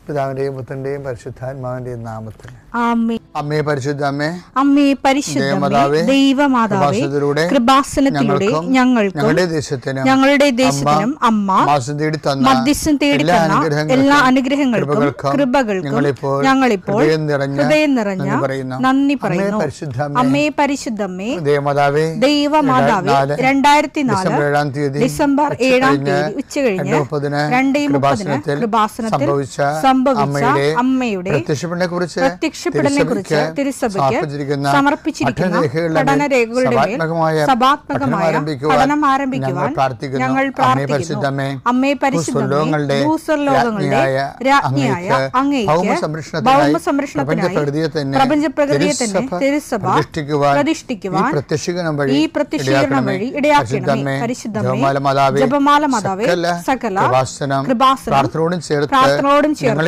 പിതാവിന്റെയും പുത്രന്റെയും പരിശുദ്ധാത്മാവിന്റെയും നാമത്തിൽ ആമേൻ. അമ്മേ പരിശുദ്ധ അമ്മേ, അമ്മേ പരിശുദ്ധമേ, ദൈവമാതാവേ, കൃപാസനത്തിലൂടെ ഞങ്ങളുടെ ദേശത്തിനും അമ്മ മധ്യസ്ഥം തേടി തന്ന എല്ലാ അനുഗ്രഹങ്ങൾക്കും കൃപകൾക്കും ഞങ്ങളിപ്പോൾ ഹൃദയം നിറഞ്ഞ നന്ദി പറയുന്നു. അമ്മേ പരിശുദ്ധമേ, ദൈവമാതാവേ, 2004 ഡിസംബർ 7 ഉച്ചകഴിഞ്ഞ് 2:30 കൃപാസനത്തിൽ സംഭവിച്ച അമ്മയുടെ പ്രത്യക്ഷപ്പെടലിനെ കുറിച്ച് തിരുസഭയ്ക്ക് സമർപ്പിച്ചിരിക്കുന്ന പഠനരേഖകളുടെ മേൽ സഭാത്മകമായ പഠനം ആരംഭിക്കുവാൻ ഞങ്ങൾ പ്രാർത്ഥിക്കുന്നു. അമ്മേ പരിശുദ്ധമേ, ഭൂസ്വർലോകങ്ങളുടെ രാജ്ഞിയായ അങ്ങേയ്ക്ക് ഭൗമസംരക്ഷണത്തിനായി പ്രപഞ്ചപ്രകൃതിയെ തന്നെ തിരുസഭ പ്രതിഷ്ഠിക്കുവാൻ ഈ പ്രത്യക്ഷീകരണം വഴി ഇടയാക്കണമേ. പരിശുദ്ധമേ, ജപമാല മാതാവേ, സകല കൃപാസനം പ്രാർത്ഥനയോടും ചേർത്ത്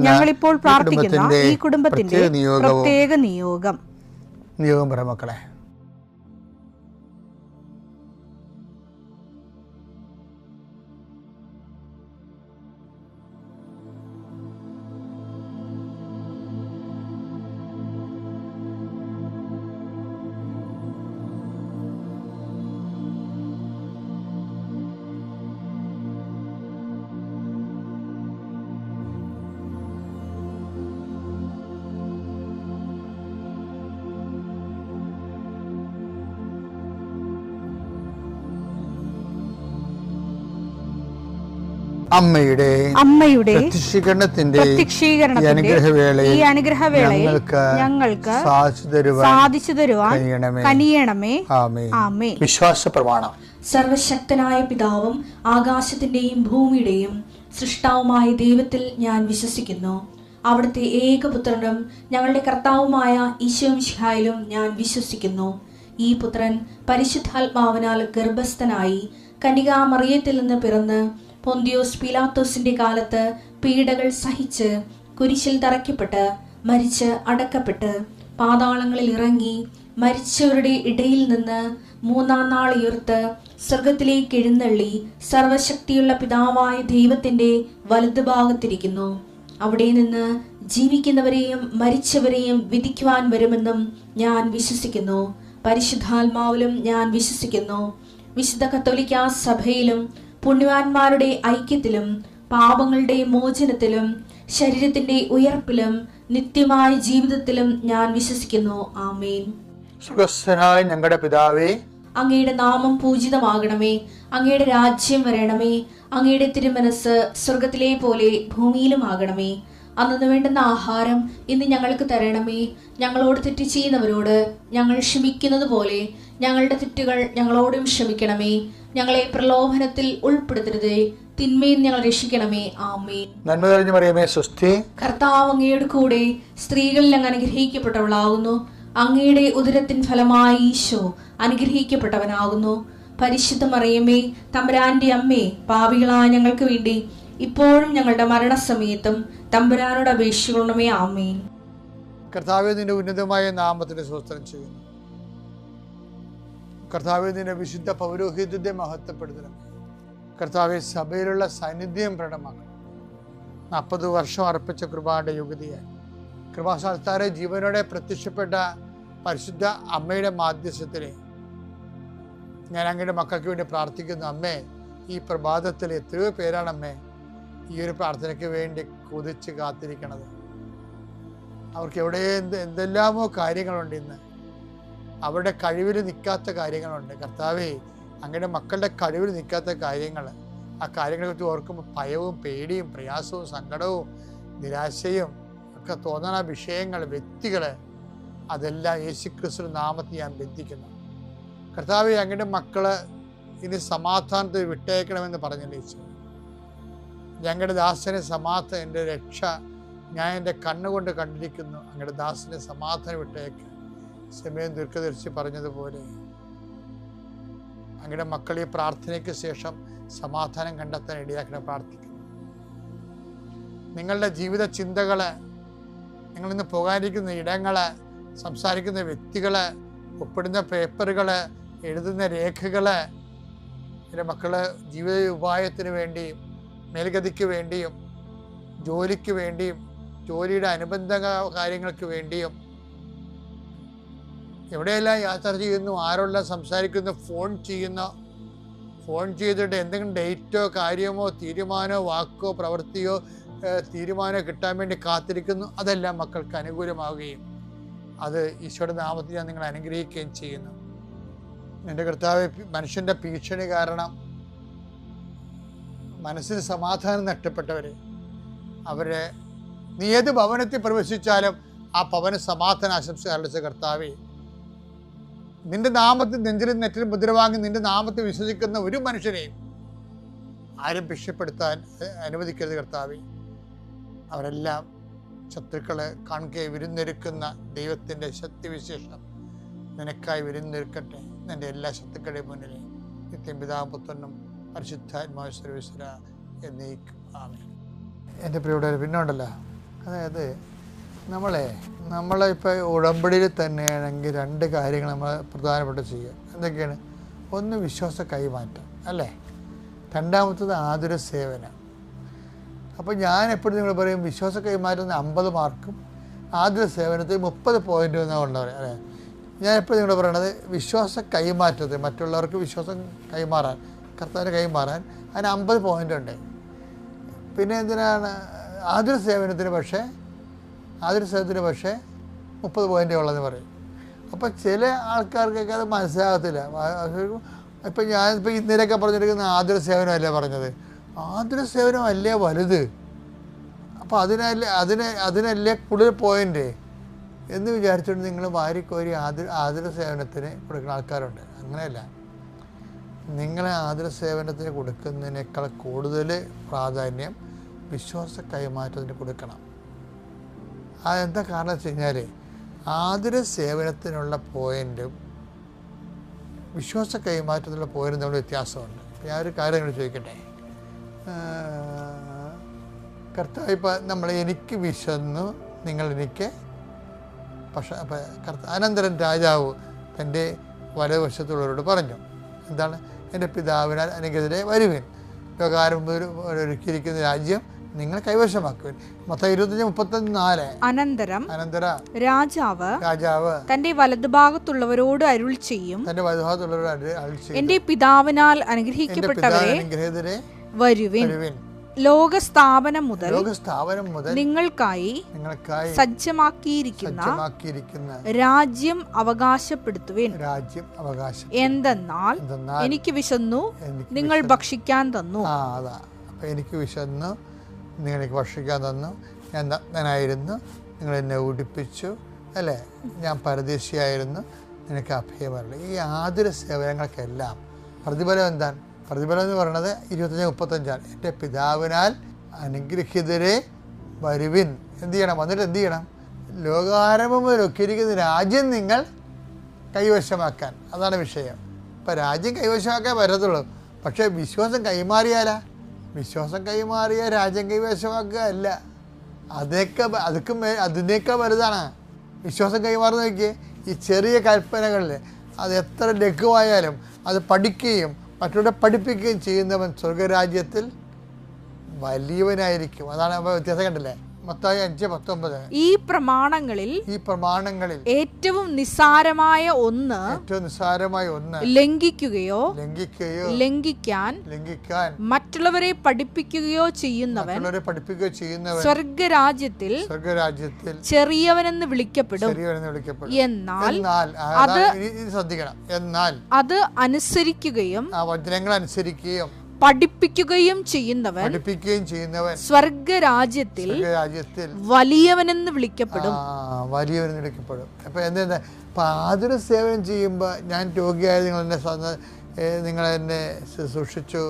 ഞങ്ങളിപ്പോൾ പ്രാർത്ഥിക്കുന്ന ഈ കുടുംബത്തിന്റെ പ്രത്യേക നിയോഗം പറ മക്കളെ. അമ്മയുടെ പ്രത്യക്ഷീകരണത്തിന്റെ ഈ അനുഗ്രഹവേളയിൽ ഞങ്ങൾക്ക് സാധിച്ചു തരുവാൻ കനിയണമേ. ആമേൻ. വിശ്വാസ പ്രമാണം. സർവശക്തനായ പിതാവും ആകാശത്തിന്റെയും ഭൂമിയുടെയും സൃഷ്ടാവുമായ ദൈവത്തിൽ ഞാൻ വിശ്വസിക്കുന്നു. അവിടുത്തെ ഏകപുത്രനും ഞങ്ങളുടെ കർത്താവുമായ ഈശോമിശിഹായിലും ഞാൻ വിശ്വസിക്കുന്നു. ഈ പുത്രൻ പരിശുദ്ധാത്മാവിനാൽ ഗർഭസ്ഥനായി കന്യകാമറിയത്തിൽ നിന്ന് പിറന്ന് പൊന്തിയോസ് പീലാത്തോസിന്റെ കാലത്ത് പീഡകൾ സഹിച്ച് കുരിശിൽ തറയ്ക്കപ്പെട്ട് മരിച്ച് അടക്കപ്പെട്ട് പാതാളങ്ങളിൽ ഇറങ്ങി മരിച്ചവരുടെ ഇടയിൽ നിന്ന് 3-ാം നാൾ ഉയർത്ത് സ്വർഗത്തിലേക്ക് എഴുന്നള്ളി സർവശക്തിയുള്ള പിതാവായ ദൈവത്തിന്റെ വലതുഭാഗത്തിരിക്കുന്നു. അവിടെ നിന്ന് ജീവിക്കുന്നവരെയും മരിച്ചവരെയും വിധിക്കുവാൻ വരുമെന്നും ഞാൻ വിശ്വസിക്കുന്നു. പരിശുദ്ധാത്മാവിലും ഞാൻ വിശ്വസിക്കുന്നു. വിശുദ്ധ കത്തോലിക്കാ സഭയിലും പുണ്യവാന്മാരുടെ ഐക്യത്തിലും പാപങ്ങളുടെ മോചനത്തിലും ശരീരത്തിന്റെ ഉയർപ്പിലും നിത്യമായ ജീവിതത്തിലും ഞാൻ വിശ്വസിക്കുന്നു. ആമേൻ. സ്വർഗ്ഗസ്ഥനായ ഞങ്ങളുടെ പിതാവേ, അങ്ങയുടെ നാമം പൂജിതമാകണമേ. അങ്ങയുടെ രാജ്യം വരണമേ. അങ്ങയുടെ തിരുമനസ് സ്വർഗത്തിലെ പോലെ ഭൂമിയിലും ആകണമേ. അന്നു വേണ്ടുന്ന ആഹാരം ഇന്ന് ഞങ്ങൾക്ക് തരണമേ. ഞങ്ങളോട് തെറ്റ് ചെയ്യുന്നവരോട് ഞങ്ങൾ ക്ഷമിക്കുന്നത് പോലെ ഞങ്ങളുടെ തെറ്റുകൾ ഞങ്ങളോടും ക്ഷമിക്കണമേ. ഞങ്ങളെ പ്രലോഭനത്തിൽ ഉൾപ്പെടുത്തരുതേ, തിന്മയിൽ ഞങ്ങൾ രക്ഷിക്കണമേ. ആമേൻ. നന്മ നിറഞ്ഞ മറിയമേ, സ്വസ്തി. കർത്താവ് അങ്ങയുടെ കൂടെ സ്ത്രീകളിൽ അങ്ങ് അനുഗ്രഹിക്കപ്പെട്ടവളാകുന്നു. അങ്ങയുടെ ഉദരത്തിൻ ഫലമായി ഈശോ അനുഗ്രഹിക്കപ്പെട്ടവനാകുന്നു. പരിശുദ്ധ മറിയമേ, തമ്പുരാന്റെ അമ്മേ, പാപികളായ ഞങ്ങൾക്ക് വേണ്ടി ഇപ്പോഴും ഞങ്ങളുടെ മരണസമയത്തും തമ്പുരാനോട് അപേക്ഷിക്കണമേ. ആമേൻ. കർത്താവേ, നിന്റെ ഉന്നതമായ നാമത്തിന് സ്തോത്രം ചെയ്യുന്നു. കർത്താവേ, നിന്റെ വിശുദ്ധ പൗരോഹിത്യത്തെ മഹത്വപ്പെടുത്തണം. കർത്താവെ, സഭയിലുള്ള സാന്നിധ്യം പ്രകടമാക്കണം. 40 വർഷം അർപ്പിച്ച കൃപാന്റെ യുഗതിയായി കൃപാസ്ഥാനത്താരെ ജീവനോടെ പ്രത്യക്ഷപ്പെട്ട പരിശുദ്ധ അമ്മയുടെ മാധ്യസ്ഥത്തിലെ ഞാൻ അങ്ങയുടെ മക്കൾക്ക് വേണ്ടി പ്രാർത്ഥിക്കുന്നു. അമ്മേ, ഈ പ്രഭാതത്തിൽ എത്രയോ പേരാണ് അമ്മേ ഈ ഒരു പ്രാർത്ഥനയ്ക്ക് വേണ്ടി കൊതിച്ച് കാത്തിരിക്കണത്. അവർക്ക് എവിടെ എന്തെല്ലാമോ കാര്യങ്ങളുണ്ട്. ഇന്ന് അവരുടെ കഴിവിൽ നിൽക്കാത്ത കാര്യങ്ങളുണ്ട്. കർത്താവേ, അങ്ങയുടെ മക്കളുടെ കഴിവിൽ നിൽക്കാത്ത കാര്യങ്ങൾ, ആ കാര്യങ്ങളെക്കുറിച്ച് ഓർക്കുമ്പോൾ ഭയവും പേടിയും പ്രയാസവും സങ്കടവും നിരാശയും ഒക്കെ തോന്നണ വിഷയങ്ങൾ, വ്യക്തികൾ, അതെല്ലാം യേശുക്രിസ്തു നാമത്തിൽ ഞാൻ ബന്ധിക്കുന്നു. കർത്താവേ, അങ്ങയുടെ മക്കള് ഇനി സമാധാനത്തിൽ വിട്ടേക്കണമെന്ന് പറഞ്ഞില്ലേ ഈശോ. ഞങ്ങളുടെ ദാസനെ സമാധാനം, എൻ്റെ രക്ഷ ഞാൻ എൻ്റെ കണ്ണുകൊണ്ട് കണ്ടിരിക്കുന്നു. അങ്ങയുടെ ദാസനെ സമാധാനം വിട്ടേക്ക്. സമയം ദീർഘദർശി പറഞ്ഞതുപോലെ അങ്ങയുടെ മക്കൾ ഈ പ്രാർത്ഥനയ്ക്ക് ശേഷം സമാധാനം കണ്ടെത്താൻ ഇടയാക്കണം പ്രാർത്ഥിക്കുന്നു. നിങ്ങളുടെ ജീവിത ചിന്തകള്, നിങ്ങളിന്ന് പോകാനിരിക്കുന്ന ഇടങ്ങള്, സംസാരിക്കുന്ന വ്യക്തികള്, ഒപ്പിടുന്ന പേപ്പറുകള്, എഴുതുന്ന രേഖകള്, എൻ്റെ മക്കള് ജീവിത ഉപായത്തിന് വേണ്ടിയും മേൽഗതിക്ക് വേണ്ടിയും ജോലിക്ക് വേണ്ടിയും ജോലിയുടെ അനുബന്ധ കാര്യങ്ങൾക്ക് വേണ്ടിയും എവിടെയെല്ലാം യാത്ര ചെയ്യുന്നു, ആരെല്ലാം സംസാരിക്കുന്നു, ഫോൺ ചെയ്തിട്ട് എന്തെങ്കിലും ഡേറ്റോ കാര്യമോ തീരുമാനമോ വാക്കോ പ്രവൃത്തിയോ തീരുമാനമോ കിട്ടാൻ വേണ്ടി കാത്തിരിക്കുന്നു. അതെല്ലാം മക്കൾക്ക് അനുകൂലമാവുകയും അത് ഈശോയുടെ നാമത്തിൽ ഞാൻ നിങ്ങളെ അനുഗ്രഹിക്കുകയും ചെയ്യുന്നു. എൻ്റെ കർത്താവേ, മനുഷ്യൻ്റെ ഭീഷണി കാരണം മനസ്സിന് സമാധാനം നഷ്ടപ്പെട്ടവരെ, അവരെ നീ ഏത് ഭവനത്തിൽ പ്രവേശിച്ചാലും ആ ഭവന സമാധാന ആശംസ അർപ്പിച്ച കർത്താവേ, നിന്റെ നാമത്തിൽ നെഞ്ചിലും നെറ്റിലും മുദ്ര വാങ്ങി നിന്റെ നാമത്തിൽ വിശ്വസിക്കുന്ന ഒരു മനുഷ്യനെയും ആരും ഭിക്ഷപ്പെടുത്താൻ അനുവദിക്കരുത് കർത്താവേ. അവരെല്ലാം ശത്രുക്കളെ കാണുകയെ വിരുന്നൊരുക്കുന്ന ദൈവത്തിൻ്റെ ശക്തിവിശേഷം നിനക്കായി വിരുന്നൊരുക്കട്ടെ. നിൻ്റെ എല്ലാ ശത്രുക്കളുടെ മുന്നിൽ നിത്യം പിതാവും പുത്രനും പരിശുദ്ധാത്മാവ് സർവീശ്വര എന്നേക്കും ആമേൻ. എൻ്റെ പ്രിയപ്പെട്ടവർ, പിന്നോണ്ടല്ലോ, അതായത് നമ്മളിപ്പോൾ ഉടമ്പടിയിൽ തന്നെയാണെങ്കിൽ രണ്ട് കാര്യങ്ങൾ നമ്മൾ പ്രധാനപ്പെട്ട് ചെയ്യുക. എന്തൊക്കെയാണ്? ഒന്ന്, വിശ്വാസ കൈമാറ്റം അല്ലേ? രണ്ടാമത്തത് ആതുര സേവനം. അപ്പോൾ ഞാൻ എപ്പോഴും നിങ്ങൾ പറയും വിശ്വാസ കൈമാറ്റത്തിന് 50 മാർക്കും ആതുര സേവനത്തിന് 30 പോയിൻറ്റും എന്നാണ് കൊണ്ടവരെ അല്ലേ? ഞാൻ എപ്പോഴും നിങ്ങൾ പറയണത് വിശ്വാസ കൈമാറ്റത്തിൽ മറ്റുള്ളവർക്ക് വിശ്വാസം കൈമാറാൻ, കർത്താവിന് കൈമാറാൻ അതിന് 50 പോയിൻ്റ് ഉണ്ട്. പിന്നെ എന്തിനാണ് ആതുര സേവനത്തിന് പക്ഷേ 30 പോയിൻ്റേ ഉള്ളതെന്ന് പറയും. അപ്പോൾ ചില ആൾക്കാർക്കൊക്കെ അത് മനസ്സിലാകത്തില്ല. ഇപ്പം ഞാനിപ്പോൾ ഇന്നലെയൊക്കെ പറഞ്ഞിരിക്കുന്ന ആതുര സേവനമല്ലേ പറഞ്ഞത്? ആതുര സേവനമല്ലേ വലുത്, അപ്പോൾ അതിനല്ലേ കൂടുതൽ പോയിൻ്റ് എന്ന് വിചാരിച്ചുകൊണ്ട് നിങ്ങൾ വാരിക്കോരി ആതുര സേവനത്തിന് കൊടുക്കുന്ന ആൾക്കാരുണ്ട്. അങ്ങനെയല്ല, നിങ്ങളെ ആതുര സേവനത്തിന് കൊടുക്കുന്നതിനേക്കാൾ കൂടുതൽ പ്രാധാന്യം വിശ്വാസ കൈമാറ്റത്തിന് കൊടുക്കണം. അതെന്താ കാരണം വെച്ച് കഴിഞ്ഞാൽ ആതുര സേവനത്തിനുള്ള പോയിൻറ്റും വിശ്വാസ കൈമാറ്റത്തിനുള്ള പോയിൻറ്റും തമ്മിൽ വ്യത്യാസമുണ്ട്. ഞാൻ ഒരു കാര്യം കൂടി ചോദിക്കട്ടെ. കർത്താവ് ഇപ്പം എനിക്ക് വിശന്നു, നിങ്ങൾ എനിക്ക് അനന്തരം രാജാവ് തൻ്റെ വലതുവശത്തുള്ളവരോട് പറഞ്ഞു, എന്താണ്? എൻ്റെ പിതാവിനാൽ എനിക്കെതിരെ വരുവിൻ, ലോകാരം ഒരുക്കിയിരിക്കുന്ന രാജ്യം നിങ്ങൾ കൈവശമാക്കുവിൻ. മത്തായി 25:34. അനന്തരം രാജാവ് തന്റെ വലതുഭാഗത്തുള്ളവരോട് അരുൾ ചെയ്യും, എന്റെ പിതാവിനാൽ അനുഗ്രഹിക്കപ്പെട്ടവരെ വരുവിൻ, ലോകസ്ഥാപനം മുതൽ നിങ്ങൾക്കായി സജ്ജമാക്കിയിരിക്കുന്ന രാജ്യം അവകാശപ്പെടുത്തുവിൻ. എന്തെന്നാൽ എനിക്ക് വിശന്നു, നിങ്ങൾ ഭക്ഷിക്കാൻ തന്നു. എനിക്ക് വിശന്നു, നിങ്ങൾക്ക് ഭക്ഷിക്കാൻ തന്നു. ഞാൻ നഗ്നനായിരുന്നു, നിങ്ങൾ എന്നെ ഉടുപ്പിച്ചു അല്ലേ? ഞാൻ പരദേശിയായിരുന്നു, നിനക്ക് അഭയമല്ല. ഈ ആതുര സേവനങ്ങൾക്കെല്ലാം പ്രതിഫലം എന്താണ്? പ്രതിഫലം എന്ന് പറയുന്നത് 25:35. എൻ്റെ പിതാവിനാൽ അനുഗ്രഹിതരെ വരുവിൻ. എന്ത് ചെയ്യണം? വന്നിട്ട് എന്ത് ചെയ്യണം? ലോകാരംഭം മുതലൊക്കെയിരിക്കുന്ന രാജ്യം നിങ്ങൾ കൈവശമാക്കാൻ. അതാണ് വിഷയം. ഇപ്പം രാജ്യം കൈവശമാക്കാൻ പറ്റത്തുള്ളൂ. പക്ഷേ വിശ്വാസം കൈമാറിയാലാ? വിശ്വാസം കൈമാറിയ രാജ്യം കൈവശമാക്കുക അല്ല, അതിനേക്കാൾ വലുതാണ് വിശ്വാസം കൈമാറുന്ന. നോക്കിയേ, ഈ ചെറിയ കൽപ്പനകളിൽ അത് എത്ര ലഘുവായാലും അത് പഠിക്കുകയും മറ്റുള്ളവരെ പഠിപ്പിക്കുകയും ചെയ്യുന്നവൻ സ്വർഗരാജ്യത്തിൽ വലിയവനായിരിക്കും. അതാണ് വ്യത്യാസം. കണ്ടില്ലേ? മത്തായി 5:19. ഈ പ്രമാണങ്ങളിൽ ഏറ്റവും നിസ്സാരമായ ഒന്ന് ലംഘിക്കുകയോ ലംഘിക്കാൻ മറ്റുള്ളവരെ പഠിപ്പിക്കുകയോ ചെയ്യുന്നവൻ സ്വർഗരാജ്യത്തിൽ ചെറിയവനെന്ന് വിളിക്കപ്പെടും. എന്നാൽ അത് അനുസരിക്കുകയും വചനങ്ങൾ അനുസരിക്കുകയും പഠിപ്പിക്കുകയും ചെയ്യുന്നവൻ സ്വർഗരാജ്യത്തിൽ വലിയവനെന്ന് വിളിക്കപ്പെടും. അപ്പം എന്താ ഇപ്പം ആതുര സേവനം ചെയ്യുമ്പോൾ ഞാൻ രോഗിയായ നിങ്ങളെന്നെ ശുശ്രൂഷിച്ചു,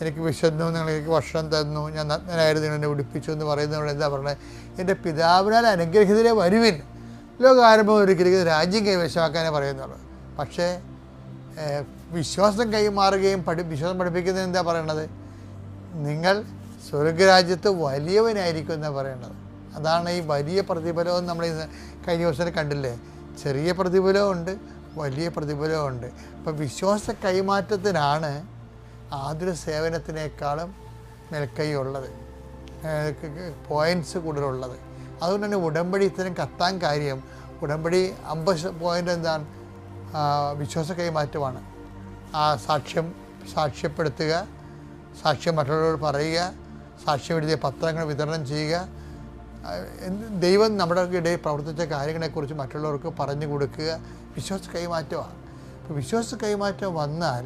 എനിക്ക് വിശന്നു, നിങ്ങൾ എനിക്ക് ഭക്ഷണം തന്നു, ഞാൻ നഗ്നനായിരുന്നു, നിങ്ങൾ എന്നെ ഉടുപ്പിച്ചു എന്ന് പറയുന്നതുകൊണ്ട് എന്താ പറയുന്നത്? എൻ്റെ പിതാവിനാൽ അനുഗ്രഹിതരെ വരുവിൻ, ലോകാരംഭം ഒരുക്കിയിരിക്കുന്ന രാജ്യം കൈവശമാക്കാനേ പറയുന്നുള്ളൂ. പക്ഷേ വിശ്വാസം കൈമാറുകയും വിശ്വാസം പഠിപ്പിക്കുന്നത് എന്താ പറയണത്? നിങ്ങൾ സ്വർഗരാജ്യത്ത് വലിയവനായിരിക്കും എന്നാണ് പറയണത്. അതാണ് ഈ വലിയ പ്രതിഫലവും നമ്മൾ കഴിഞ്ഞ ദിവസം കണ്ടില്ലേ? ചെറിയ പ്രതിഫലമുണ്ട്, വലിയ പ്രതിഫലമുണ്ട്. അപ്പം വിശ്വാസ കൈമാറ്റത്തിനാണ് ആതുര സേവനത്തിനേക്കാളും മേൽക്കൈ ഉള്ളത്. പോയിൻറ്റ്സ് കൂടുതലുള്ളത്. അതുകൊണ്ട് തന്നെ ഉടമ്പടി ഇത്രയും കത്താൻ കാര്യം, ഉടമ്പടി 50 പോയിൻ്റ് എന്താണ്? വിശ്വാസ കൈമാറ്റമാണ്. ആ സാക്ഷ്യപ്പെടുത്തുക, സാക്ഷ്യം മറ്റുള്ളവരോട് പറയുക, സാക്ഷ്യം എഴുതിയ പത്രങ്ങൾ വിതരണം ചെയ്യുക, ദൈവം നമ്മുടെ ഇടയിൽ പ്രവർത്തിച്ച കാര്യങ്ങളെക്കുറിച്ച് മറ്റുള്ളവർക്ക് പറഞ്ഞു കൊടുക്കുക, വിശ്വാസ കൈമാറ്റമാണ്. അപ്പോൾ വിശ്വാസ കൈമാറ്റം വന്നാൽ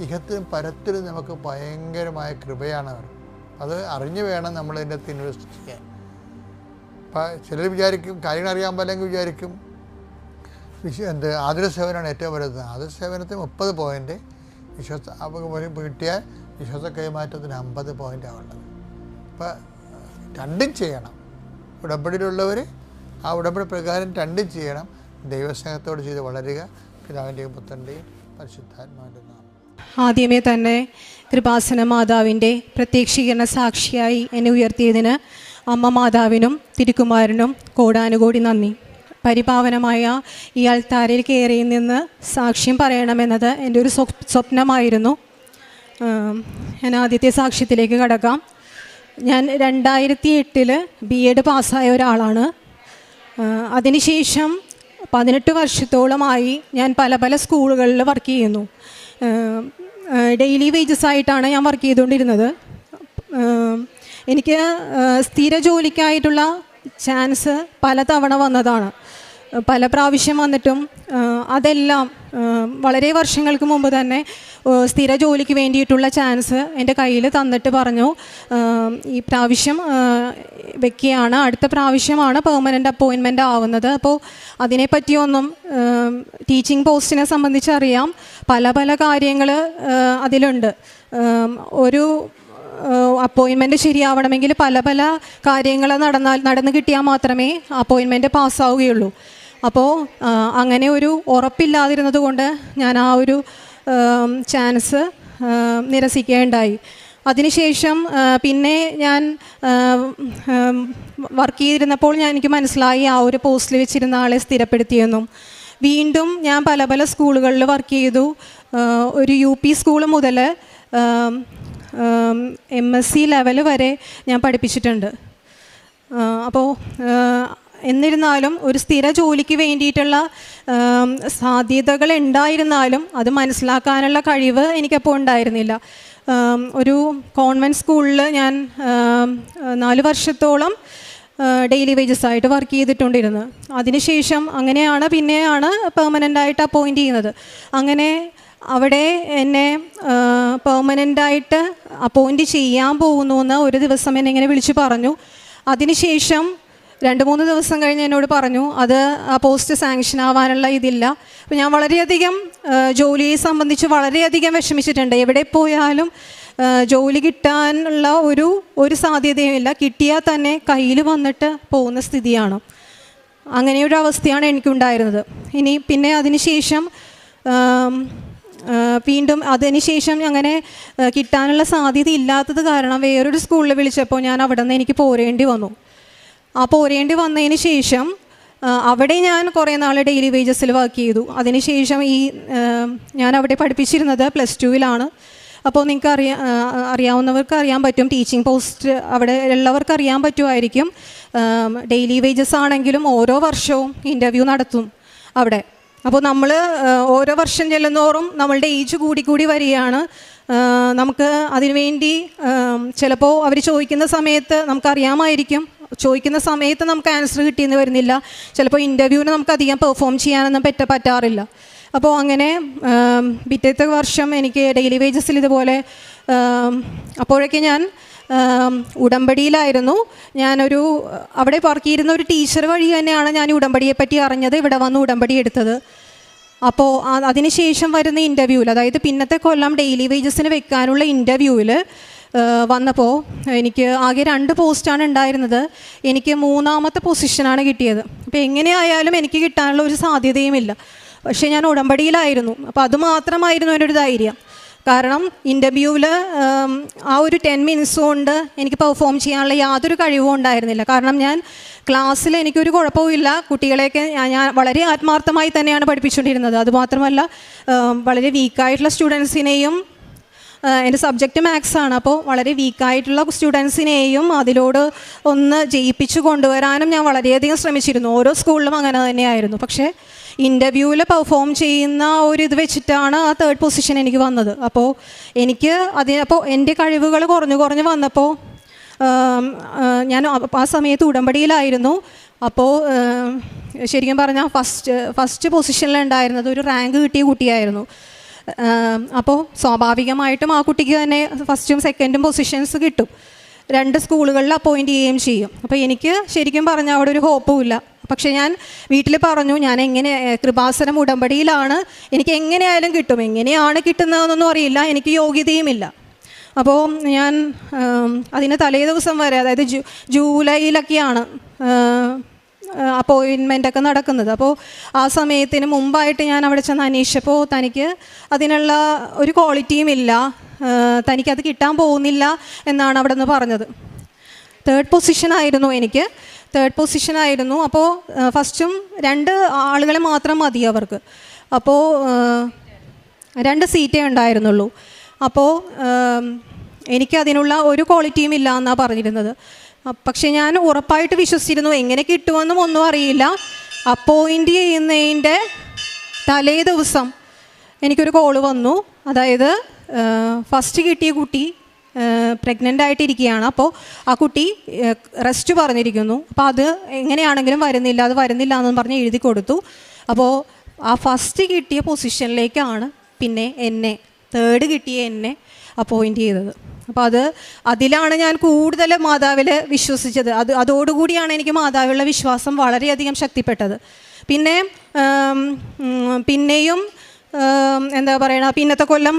ഇഹത്തിലും പരത്തിലും നമുക്ക് ഭയങ്കരമായ കൃപയാണ് അവർ. അത് അറിഞ്ഞു വേണം നമ്മൾ ഇതിൻ്റെ അകത്ത് ഇൻവെസ്റ്റ് ചെയ്യാൻ. അപ്പം ചിലർ വിചാരിക്കും, കാര്യങ്ങൾ അറിയാൻ പാടില്ലെങ്കിൽ വിചാരിക്കും ആതുര സേവനമാണ് ഏറ്റവും വലുത്. ആതുര സേവനത്തിന് 30 പോയിൻ്റ്, കിട്ടിയാൽ വിശ്വാസ കൈമാറ്റത്തിന് 50 പോയിൻ്റാണ് ഉള്ളത്. അപ്പം രണ്ടും ചെയ്യണം. ഉടമ്പടിയിലുള്ളവർ ആ ഉടമ്പടി പ്രകാരം രണ്ടും ചെയ്യണം. ദൈവസ്നേഹത്തോട് ചെയ്ത് വളരുക. പിതാവിൻ്റെയും പുത്രൻ്റെയും പരിശുദ്ധാത്മാവിൻ്റെ നാമം. ആദ്യമേ തന്നെ കൃപാസന മാതാവിൻ്റെ പ്രത്യക്ഷീകരണ സാക്ഷിയായി എന്നെ ഉയർത്തിയതിന് അമ്മ മാതാവിനും തിരുക്കുമാരനും കോടാനുകോടി നന്ദി. പരിപാവനമായ ഈ അൾത്താരയിൽ കയറി നിന്ന് സാക്ഷ്യം പറയണമെന്നത് എൻ്റെ ഒരു സ്വപ്നമായിരുന്നു. ഞാൻ ആദ്യത്തെ സാക്ഷ്യത്തിലേക്ക് കടക്കാം. ഞാൻ 2008 B.Ed പാസ്സായ ഒരാളാണ്. അതിനുശേഷം 18 വർഷത്തോളമായി ഞാൻ പല സ്കൂളുകളിൽ വർക്ക് ചെയ്യുന്നു. ഡെയിലി വേജസ് ആയിട്ടാണ് ഞാൻ വർക്ക് ചെയ്തുകൊണ്ടിരുന്നത്. എനിക്ക് സ്ഥിര ജോലിക്കായിട്ടുള്ള ചാൻസ് പലതവണ വന്നതാണ്. പല പ്രാവശ്യം വന്നിട്ടും അതെല്ലാം വളരെ വർഷങ്ങൾക്ക് മുമ്പ് തന്നെ സ്ഥിര ജോലിക്ക് വേണ്ടിയിട്ടുള്ള ചാൻസ് എൻ്റെ കയ്യിൽ തന്നിട്ട് പറഞ്ഞു, ഈ പ്രാവശ്യം വെക്കുകയാണ്, അടുത്ത പ്രാവശ്യമാണ് പെർമനൻ്റ് അപ്പോയിൻമെൻ്റ് ആവുന്നത്. അപ്പോൾ അതിനെപ്പറ്റിയൊന്നും ടീച്ചിങ് പോസ്റ്റിനെ സംബന്ധിച്ചറിയാം, പല കാര്യങ്ങൾ അതിലുണ്ട്. ഒരു അപ്പോയിൻമെൻറ്റ് ശരിയാവണമെങ്കിൽ പല കാര്യങ്ങൾ നടന്നു കിട്ടിയാൽ മാത്രമേ അപ്പോയിൻമെൻറ്റ് പാസ്സാവുകയുള്ളൂ. അപ്പോൾ അങ്ങനെ ഒരു ഉറപ്പില്ലാതിരുന്നത് കൊണ്ട് ഞാൻ ആ ഒരു ചാൻസ് നിരസിക്കുകയുണ്ടായി. അതിനുശേഷം പിന്നെ ഞാൻ വർക്ക് ചെയ്തിരുന്നപ്പോൾ എനിക്ക് മനസ്സിലായി ആ ഒരു പോസ്റ്റിൽ വെച്ചിരുന്ന ആളെ സ്ഥിരപ്പെടുത്തിയെന്നും. വീണ്ടും ഞാൻ പല സ്കൂളുകളിൽ വർക്ക് ചെയ്തു. ഒരു UP സ്കൂൾ മുതൽ MSc ലെവൽ വരെ ഞാൻ പഠിപ്പിച്ചിട്ടുണ്ട്. അപ്പോൾ എന്നിരുന്നാലും ഒരു സ്ഥിര ജോലിക്ക് വേണ്ടിയിട്ടുള്ള സാധ്യതകൾ ഉണ്ടായിരുന്നാലും അത് മനസ്സിലാക്കാനുള്ള കഴിവ് എനിക്കപ്പോൾ ഉണ്ടായിരുന്നില്ല. ഒരു കോൺവെൻറ്റ് സ്കൂളിൽ ഞാൻ 4 വർഷത്തോളം ഡെയിലി വേജസ് ആയിട്ട് വർക്ക് ചെയ്തിട്ടുണ്ടിരുന്നു. അതിനുശേഷം പിന്നെയാണ് പെർമനൻ്റായിട്ട് അപ്പോയിൻറ്റ് ചെയ്യുന്നത്. അങ്ങനെ അവിടെ എന്നെ പെർമനൻ്റായിട്ട് അപ്പോയിൻറ്റ് ചെയ്യാൻ പോകുന്നു എന്ന് ഒരു ദിവസം എന്നെ ഇങ്ങനെ വിളിച്ച് പറഞ്ഞു. അതിനുശേഷം 2-3 ദിവസം കഴിഞ്ഞ് എന്നോട് പറഞ്ഞു അത് ആ പോസ്റ്റ് സാങ്ഷൻ ആവാനുള്ള ഇതില്ല. അപ്പോൾ ഞാൻ വളരെയധികം ജോലിയെ സംബന്ധിച്ച് വളരെയധികം വിഷമിച്ചിട്ടുണ്ട്. എവിടെ പോയാലും ജോലി കിട്ടാനുള്ള ഒരു സാധ്യതയുമില്ല. കിട്ടിയാൽ തന്നെ കയ്യിൽ വന്നിട്ട് പോകുന്ന സ്ഥിതിയാണ്. അങ്ങനെയൊരു അവസ്ഥയാണ് എനിക്കുണ്ടായിരുന്നത്. പിന്നെ അതിനുശേഷം വീണ്ടും അതിനുശേഷം അങ്ങനെ കിട്ടാനുള്ള സാധ്യത ഇല്ലാത്തത് കാരണം വേറൊരു സ്കൂളിൽ വിളിച്ചപ്പോൾ ഞാൻ അവിടെ നിന്ന് എനിക്ക് പോരേണ്ടി വന്നു. ആ പോരേണ്ടി വന്നതിന് ശേഷം അവിടെ ഞാൻ കുറേ നാൾ ഡെയിലി വേജസിൽ വർക്ക് ചെയ്തു. അതിനുശേഷം ഞാൻ അവിടെ പഠിപ്പിച്ചിരുന്നത് +2-ലാണ്. അപ്പോൾ നിങ്ങൾക്ക് അറിയാവുന്നവർക്ക് അറിയാൻ പറ്റും, ടീച്ചിങ് പോസ്റ്റ് അവിടെ ഉള്ളവർക്ക് അറിയാൻ പറ്റുമായിരിക്കും. ഡെയിലി വേജസ് ആണെങ്കിലും ഓരോ വർഷവും ഇൻ്റർവ്യൂ നടത്തും അവിടെ. അപ്പോൾ നമ്മൾ ഓരോ വർഷം ചെല്ലുന്നോറും നമ്മളുടെ ഏജ് കൂടി വരികയാണ്. നമുക്ക് അതിനുവേണ്ടി ചിലപ്പോൾ അവർ ചോദിക്കുന്ന സമയത്ത് നമുക്കറിയാമായിരിക്കും, ചോദിക്കുന്ന സമയത്ത് നമുക്ക് ആൻസർ കിട്ടിയെന്ന് വരുന്നില്ല. ചിലപ്പോൾ ഇൻ്റർവ്യൂവിന് നമുക്ക് അധികം പെർഫോം ചെയ്യാനൊന്നും പറ്റാറില്ല. അപ്പോൾ അങ്ങനെ പിറ്റത്തെ വർഷം എനിക്ക് ഡെയിലി വേജസിൽ ഇതുപോലെ അപ്പോഴൊക്കെ ഞാൻ ഉടമ്പടിയിലായിരുന്നു. ഞാനൊരു അവിടെ വർക്ക് ചെയ്യുന്ന ഒരു ടീച്ചർ വഴി തന്നെയാണ് ഞാൻ ഉടമ്പടിയെപ്പറ്റി അറിഞ്ഞത്, ഇവിടെ വന്ന് ഉടമ്പടി എടുത്തത്. അപ്പോൾ അതിനുശേഷം വരുന്ന ഇൻ്റർവ്യൂവിൽ, അതായത് പിന്നത്തെ കൊല്ലം ഡെയിലി വേജസിന് വെക്കാനുള്ള ഇൻ്റർവ്യൂവിൽ വന്നപ്പോൾ എനിക്ക് ആകെ 2 പോസ്റ്റാണ് ഉണ്ടായിരുന്നത്. എനിക്ക് 3ാമത്തെ പൊസിഷനാണ് കിട്ടിയത്. അപ്പോൾ എങ്ങനെയായാലും എനിക്ക് കിട്ടാനുള്ള ഒരു സാധ്യതയുമില്ല. പക്ഷേ ഞാൻ ഉടമ്പടിയിലായിരുന്നു. അപ്പോൾ അതുമാത്രമായിരുന്നു എൻ്റെ ഒരു ധൈര്യം. കാരണം ഇൻ്റർവ്യൂവിൽ ആ ഒരു 10 മിനിറ്റ്സ് കൊണ്ട് എനിക്ക് പെർഫോം ചെയ്യാനുള്ള യാതൊരു കഴിവും ഉണ്ടായിരുന്നില്ല. കാരണം ഞാൻ ക്ലാസ്സിൽ എനിക്കൊരു കുഴപ്പവുമില്ല, കുട്ടികളെയൊക്കെ ഞാൻ വളരെ ആത്മാർത്ഥമായി തന്നെയാണ് പഠിപ്പിച്ചുകൊണ്ടിരുന്നത്. അതുമാത്രമല്ല വളരെ വീക്കായിട്ടുള്ള സ്റ്റുഡൻസിനെയും എൻ്റെ സബ്ജക്റ്റ് മാത്സ് ആണ്. അപ്പോൾ വളരെ വീക്കായിട്ടുള്ള സ്റ്റുഡൻസിനെയും അതിലോട് ഒന്ന് ജയിപ്പിച്ച് കൊണ്ടുവരാനും ഞാൻ വളരെയധികം ശ്രമിച്ചിരുന്നു. ഓരോ സ്കൂളിലും അങ്ങനെ തന്നെയായിരുന്നു. പക്ഷേ ഇൻ്റർവ്യൂവിൽ പെർഫോം ചെയ്യുന്ന ഒരു ഇത് വെച്ചിട്ടാണ് ആ 3rd പൊസിഷൻ എനിക്ക് വന്നത്. അപ്പോൾ എനിക്ക് അപ്പോൾ എൻ്റെ കഴിവുകൾ കുറഞ്ഞു വന്നപ്പോൾ ഞാൻ ആ സമയത്ത് ഉടമ്പടിയിലായിരുന്നു. അപ്പോൾ ശരിക്കും പറഞ്ഞാൽ ഫസ്റ്റ് പൊസിഷനിലുണ്ടായിരുന്നത് ഒരു റാങ്ക് കിട്ടിയ കുട്ടിയായിരുന്നു. അപ്പോൾ സ്വാഭാവികമായിട്ടും ആ കുട്ടിക്ക് തന്നെ ഫസ്റ്റും സെക്കൻഡും പൊസിഷൻസ് കിട്ടും. 2 സ്കൂളുകളിൽ അപ്പോയിൻറ്റ് ചെയ്യുകയും ചെയ്യും. അപ്പോൾ എനിക്ക് ശരിക്കും പറഞ്ഞാൽ അവിടെ ഒരു ഹോപ്പുമില്ല. പക്ഷേ ഞാൻ വീട്ടിൽ പറഞ്ഞു, ഞാൻ എങ്ങനെ കൃപാസനം ഉടമ്പടിയിലാണ്, എനിക്ക് എങ്ങനെയായാലും കിട്ടും. എങ്ങനെയാണ് കിട്ടുന്നതെന്നൊന്നും അറിയില്ല, എനിക്ക് യോഗ്യതയുമില്ല. അപ്പോൾ ഞാൻ അതിന് തലേ ദിവസം വരെ, അതായത് ജൂലൈയിലൊക്കെയാണ് അപ്പോയിൻമെൻ്റൊക്കെ നടക്കുന്നത്. അപ്പോൾ ആ സമയത്തിന് മുമ്പായിട്ട് ഞാൻ അവിടെ ചെന്ന് അന്വേഷിച്ചപ്പോൾ തനിക്ക് അതിനുള്ള ഒരു ക്വാളിറ്റിയും ഇല്ല, തനിക്കത് കിട്ടാൻ പോകുന്നില്ല എന്നാണ് അവിടെ നിന്ന് പറഞ്ഞത്. 3rd പൊസിഷനായിരുന്നു എനിക്ക്. 3rd പൊസിഷനായിരുന്നു. അപ്പോൾ ഫസ്റ്റും 2 ആളുകളെ മാത്രം മതി അവർക്ക്. അപ്പോൾ 2 സീറ്റേ ഉണ്ടായിരുന്നുള്ളൂ. അപ്പോൾ എനിക്കതിനുള്ള ഒരു ക്വാളിറ്റിയും ഇല്ല എന്നാണ് പറഞ്ഞിരുന്നത്. പക്ഷേ ഞാൻ ഉറപ്പായിട്ട് വിശ്വസിച്ചിരുന്നു, എങ്ങനെ കിട്ടുമെന്നും ഒന്നും അറിയില്ല. അപ്പോയിൻ്റ് ചെയ്യുന്നതിൻ്റെ തലേ ദിവസം എനിക്കൊരു കോള് വന്നു. അതായത് ഫസ്റ്റ് കിട്ടിയ കുട്ടി പ്രഗ്നൻ്റ് ആയിട്ടിരിക്കുകയാണ്. അപ്പോൾ ആ കുട്ടി റെസ്റ്റ് പറഞ്ഞിരിക്കുന്നു. അപ്പോൾ അത് എങ്ങനെയാണെങ്കിലും അത് വരുന്നില്ല എന്നും പറഞ്ഞ് എഴുതി കൊടുത്തു. അപ്പോൾ ആ ഫസ്റ്റ് കിട്ടിയ പൊസിഷനിലേക്കാണ് പിന്നെ എന്നെ 3rd കിട്ടിയ എന്നെ അപ്പോയിൻ്റ് ചെയ്തത്. അപ്പോൾ അതിലാണ് ഞാൻ കൂടുതൽ മാതാവിൽ വിശ്വസിച്ചത്. അതോടുകൂടിയാണ് എനിക്ക് മാതാവിലുള്ള വിശ്വാസം വളരെയധികം ശക്തിപ്പെട്ടത്. പിന്നെയും എന്താ പറയണ, പിന്നത്തെ കൊല്ലം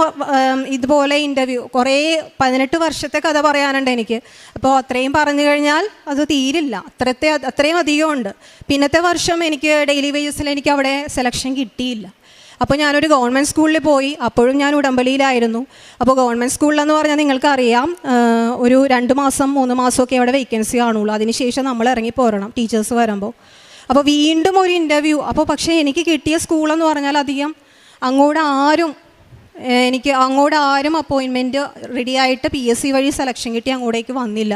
ഇതുപോലെ ഇൻ്റർവ്യൂ, കുറേ 18 വർഷത്തെ കഥ പറയാനുണ്ട് എനിക്ക്. അപ്പോൾ അത്രയും പറഞ്ഞു കഴിഞ്ഞാൽ അത് തീരില്ല, അത്രയും അധികമുണ്ട്. പിന്നത്തെ വർഷം എനിക്ക് ഡെയിലി വേജസിൽ എനിക്ക് അവിടെ സെലക്ഷൻ കിട്ടിയില്ല. അപ്പോൾ ഞാനൊരു ഗവൺമെൻറ് സ്കൂളിൽ പോയി. അപ്പോഴും ഞാൻ ഉടമ്പടിയിലായിരുന്നു. അപ്പോൾ ഗവൺമെൻറ് സ്കൂളിലെന്ന് പറഞ്ഞാൽ നിങ്ങൾക്കറിയാം, ഒരു 2 മാസം 3 മാസമൊക്കെ അവിടെ വേക്കൻസി കാണുള്ളൂ. അതിനുശേഷം നമ്മൾ ഇറങ്ങി പോരണം ടീച്ചേഴ്സ് വരുമ്പോൾ. അപ്പോൾ വീണ്ടും ഒരു ഇൻ്റർവ്യൂ. അപ്പോൾ പക്ഷേ എനിക്ക് കിട്ടിയ സ്കൂളെന്ന് പറഞ്ഞാൽ അധികം അങ്ങോട്ട് ആരും അപ്പോയിൻമെൻറ്റ് റെഡിയായിട്ട് PSC വഴി സെലക്ഷൻ കിട്ടി അങ്ങോട്ടേക്ക് വന്നില്ല.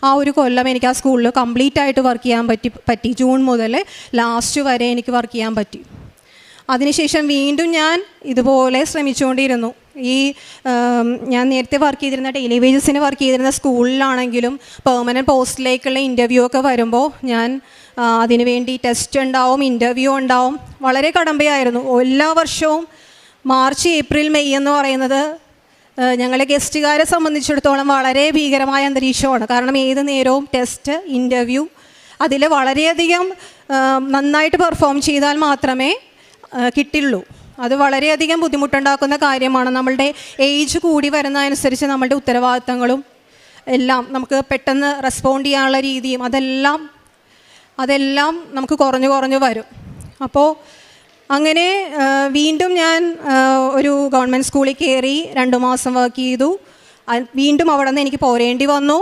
ആ ഒരു കൊല്ലം എനിക്ക് ആ സ്കൂളിൽ കംപ്ലീറ്റ് ആയിട്ട് വർക്ക് ചെയ്യാൻ പറ്റി. ജൂൺ മുതൽ ലാസ്റ്റ് വരെ എനിക്ക് വർക്ക് ചെയ്യാൻ പറ്റി. അതിനുശേഷം വീണ്ടും ഞാൻ ഇതുപോലെ ശ്രമിച്ചുകൊണ്ടിരുന്നു. ഞാൻ നേരത്തെ വർക്ക് ചെയ്തിരുന്ന ഡെയിലി വേജസിന് വർക്ക് ചെയ്തിരുന്ന സ്കൂളിലാണെങ്കിലും പെർമനൻറ്റ് പോസ്റ്റിലേക്കുള്ള ഇൻ്റർവ്യൂ ഒക്കെ വരുമ്പോൾ ഞാൻ അതിനുവേണ്ടി ടെസ്റ്റ് ഉണ്ടാവും, ഇൻ്റർവ്യൂ ഉണ്ടാവും. വളരെ കടമ്പയായിരുന്നു. എല്ലാ വർഷവും മാർച്ച്, ഏപ്രിൽ, മെയ് എന്ന് പറയുന്നത് ഞങ്ങളെ ഗസ്റ്റുകാരെ സംബന്ധിച്ചിടത്തോളം വളരെ ഭീകരമായ അന്തരീക്ഷമാണ്. കാരണം ഏത് നേരവും ടെസ്റ്റ്, ഇൻ്റർവ്യൂ, അതിൽ വളരെയധികം നന്നായിട്ട് പെർഫോം ചെയ്താൽ മാത്രമേ കിട്ടുള്ളൂ. അത് വളരെയധികം ബുദ്ധിമുട്ടുണ്ടാക്കുന്ന കാര്യമാണ്. നമ്മളുടെ ഏജ് കൂടി വരുന്നതനുസരിച്ച് നമ്മളുടെ ഉത്തരവാദിത്തങ്ങളും എല്ലാം നമുക്ക് പെട്ടെന്ന് റെസ്പോണ്ട് ചെയ്യാനുള്ള രീതിയും അതെല്ലാം നമുക്ക് കുറഞ്ഞു വരും. അപ്പോൾ അങ്ങനെ വീണ്ടും ഞാൻ ഒരു ഗവൺമെൻറ് സ്കൂളിൽ കയറി 2 മാസം വർക്ക് ചെയ്തു. വീണ്ടും അവിടെ നിന്ന് എനിക്ക് പോരേണ്ടി വന്നു.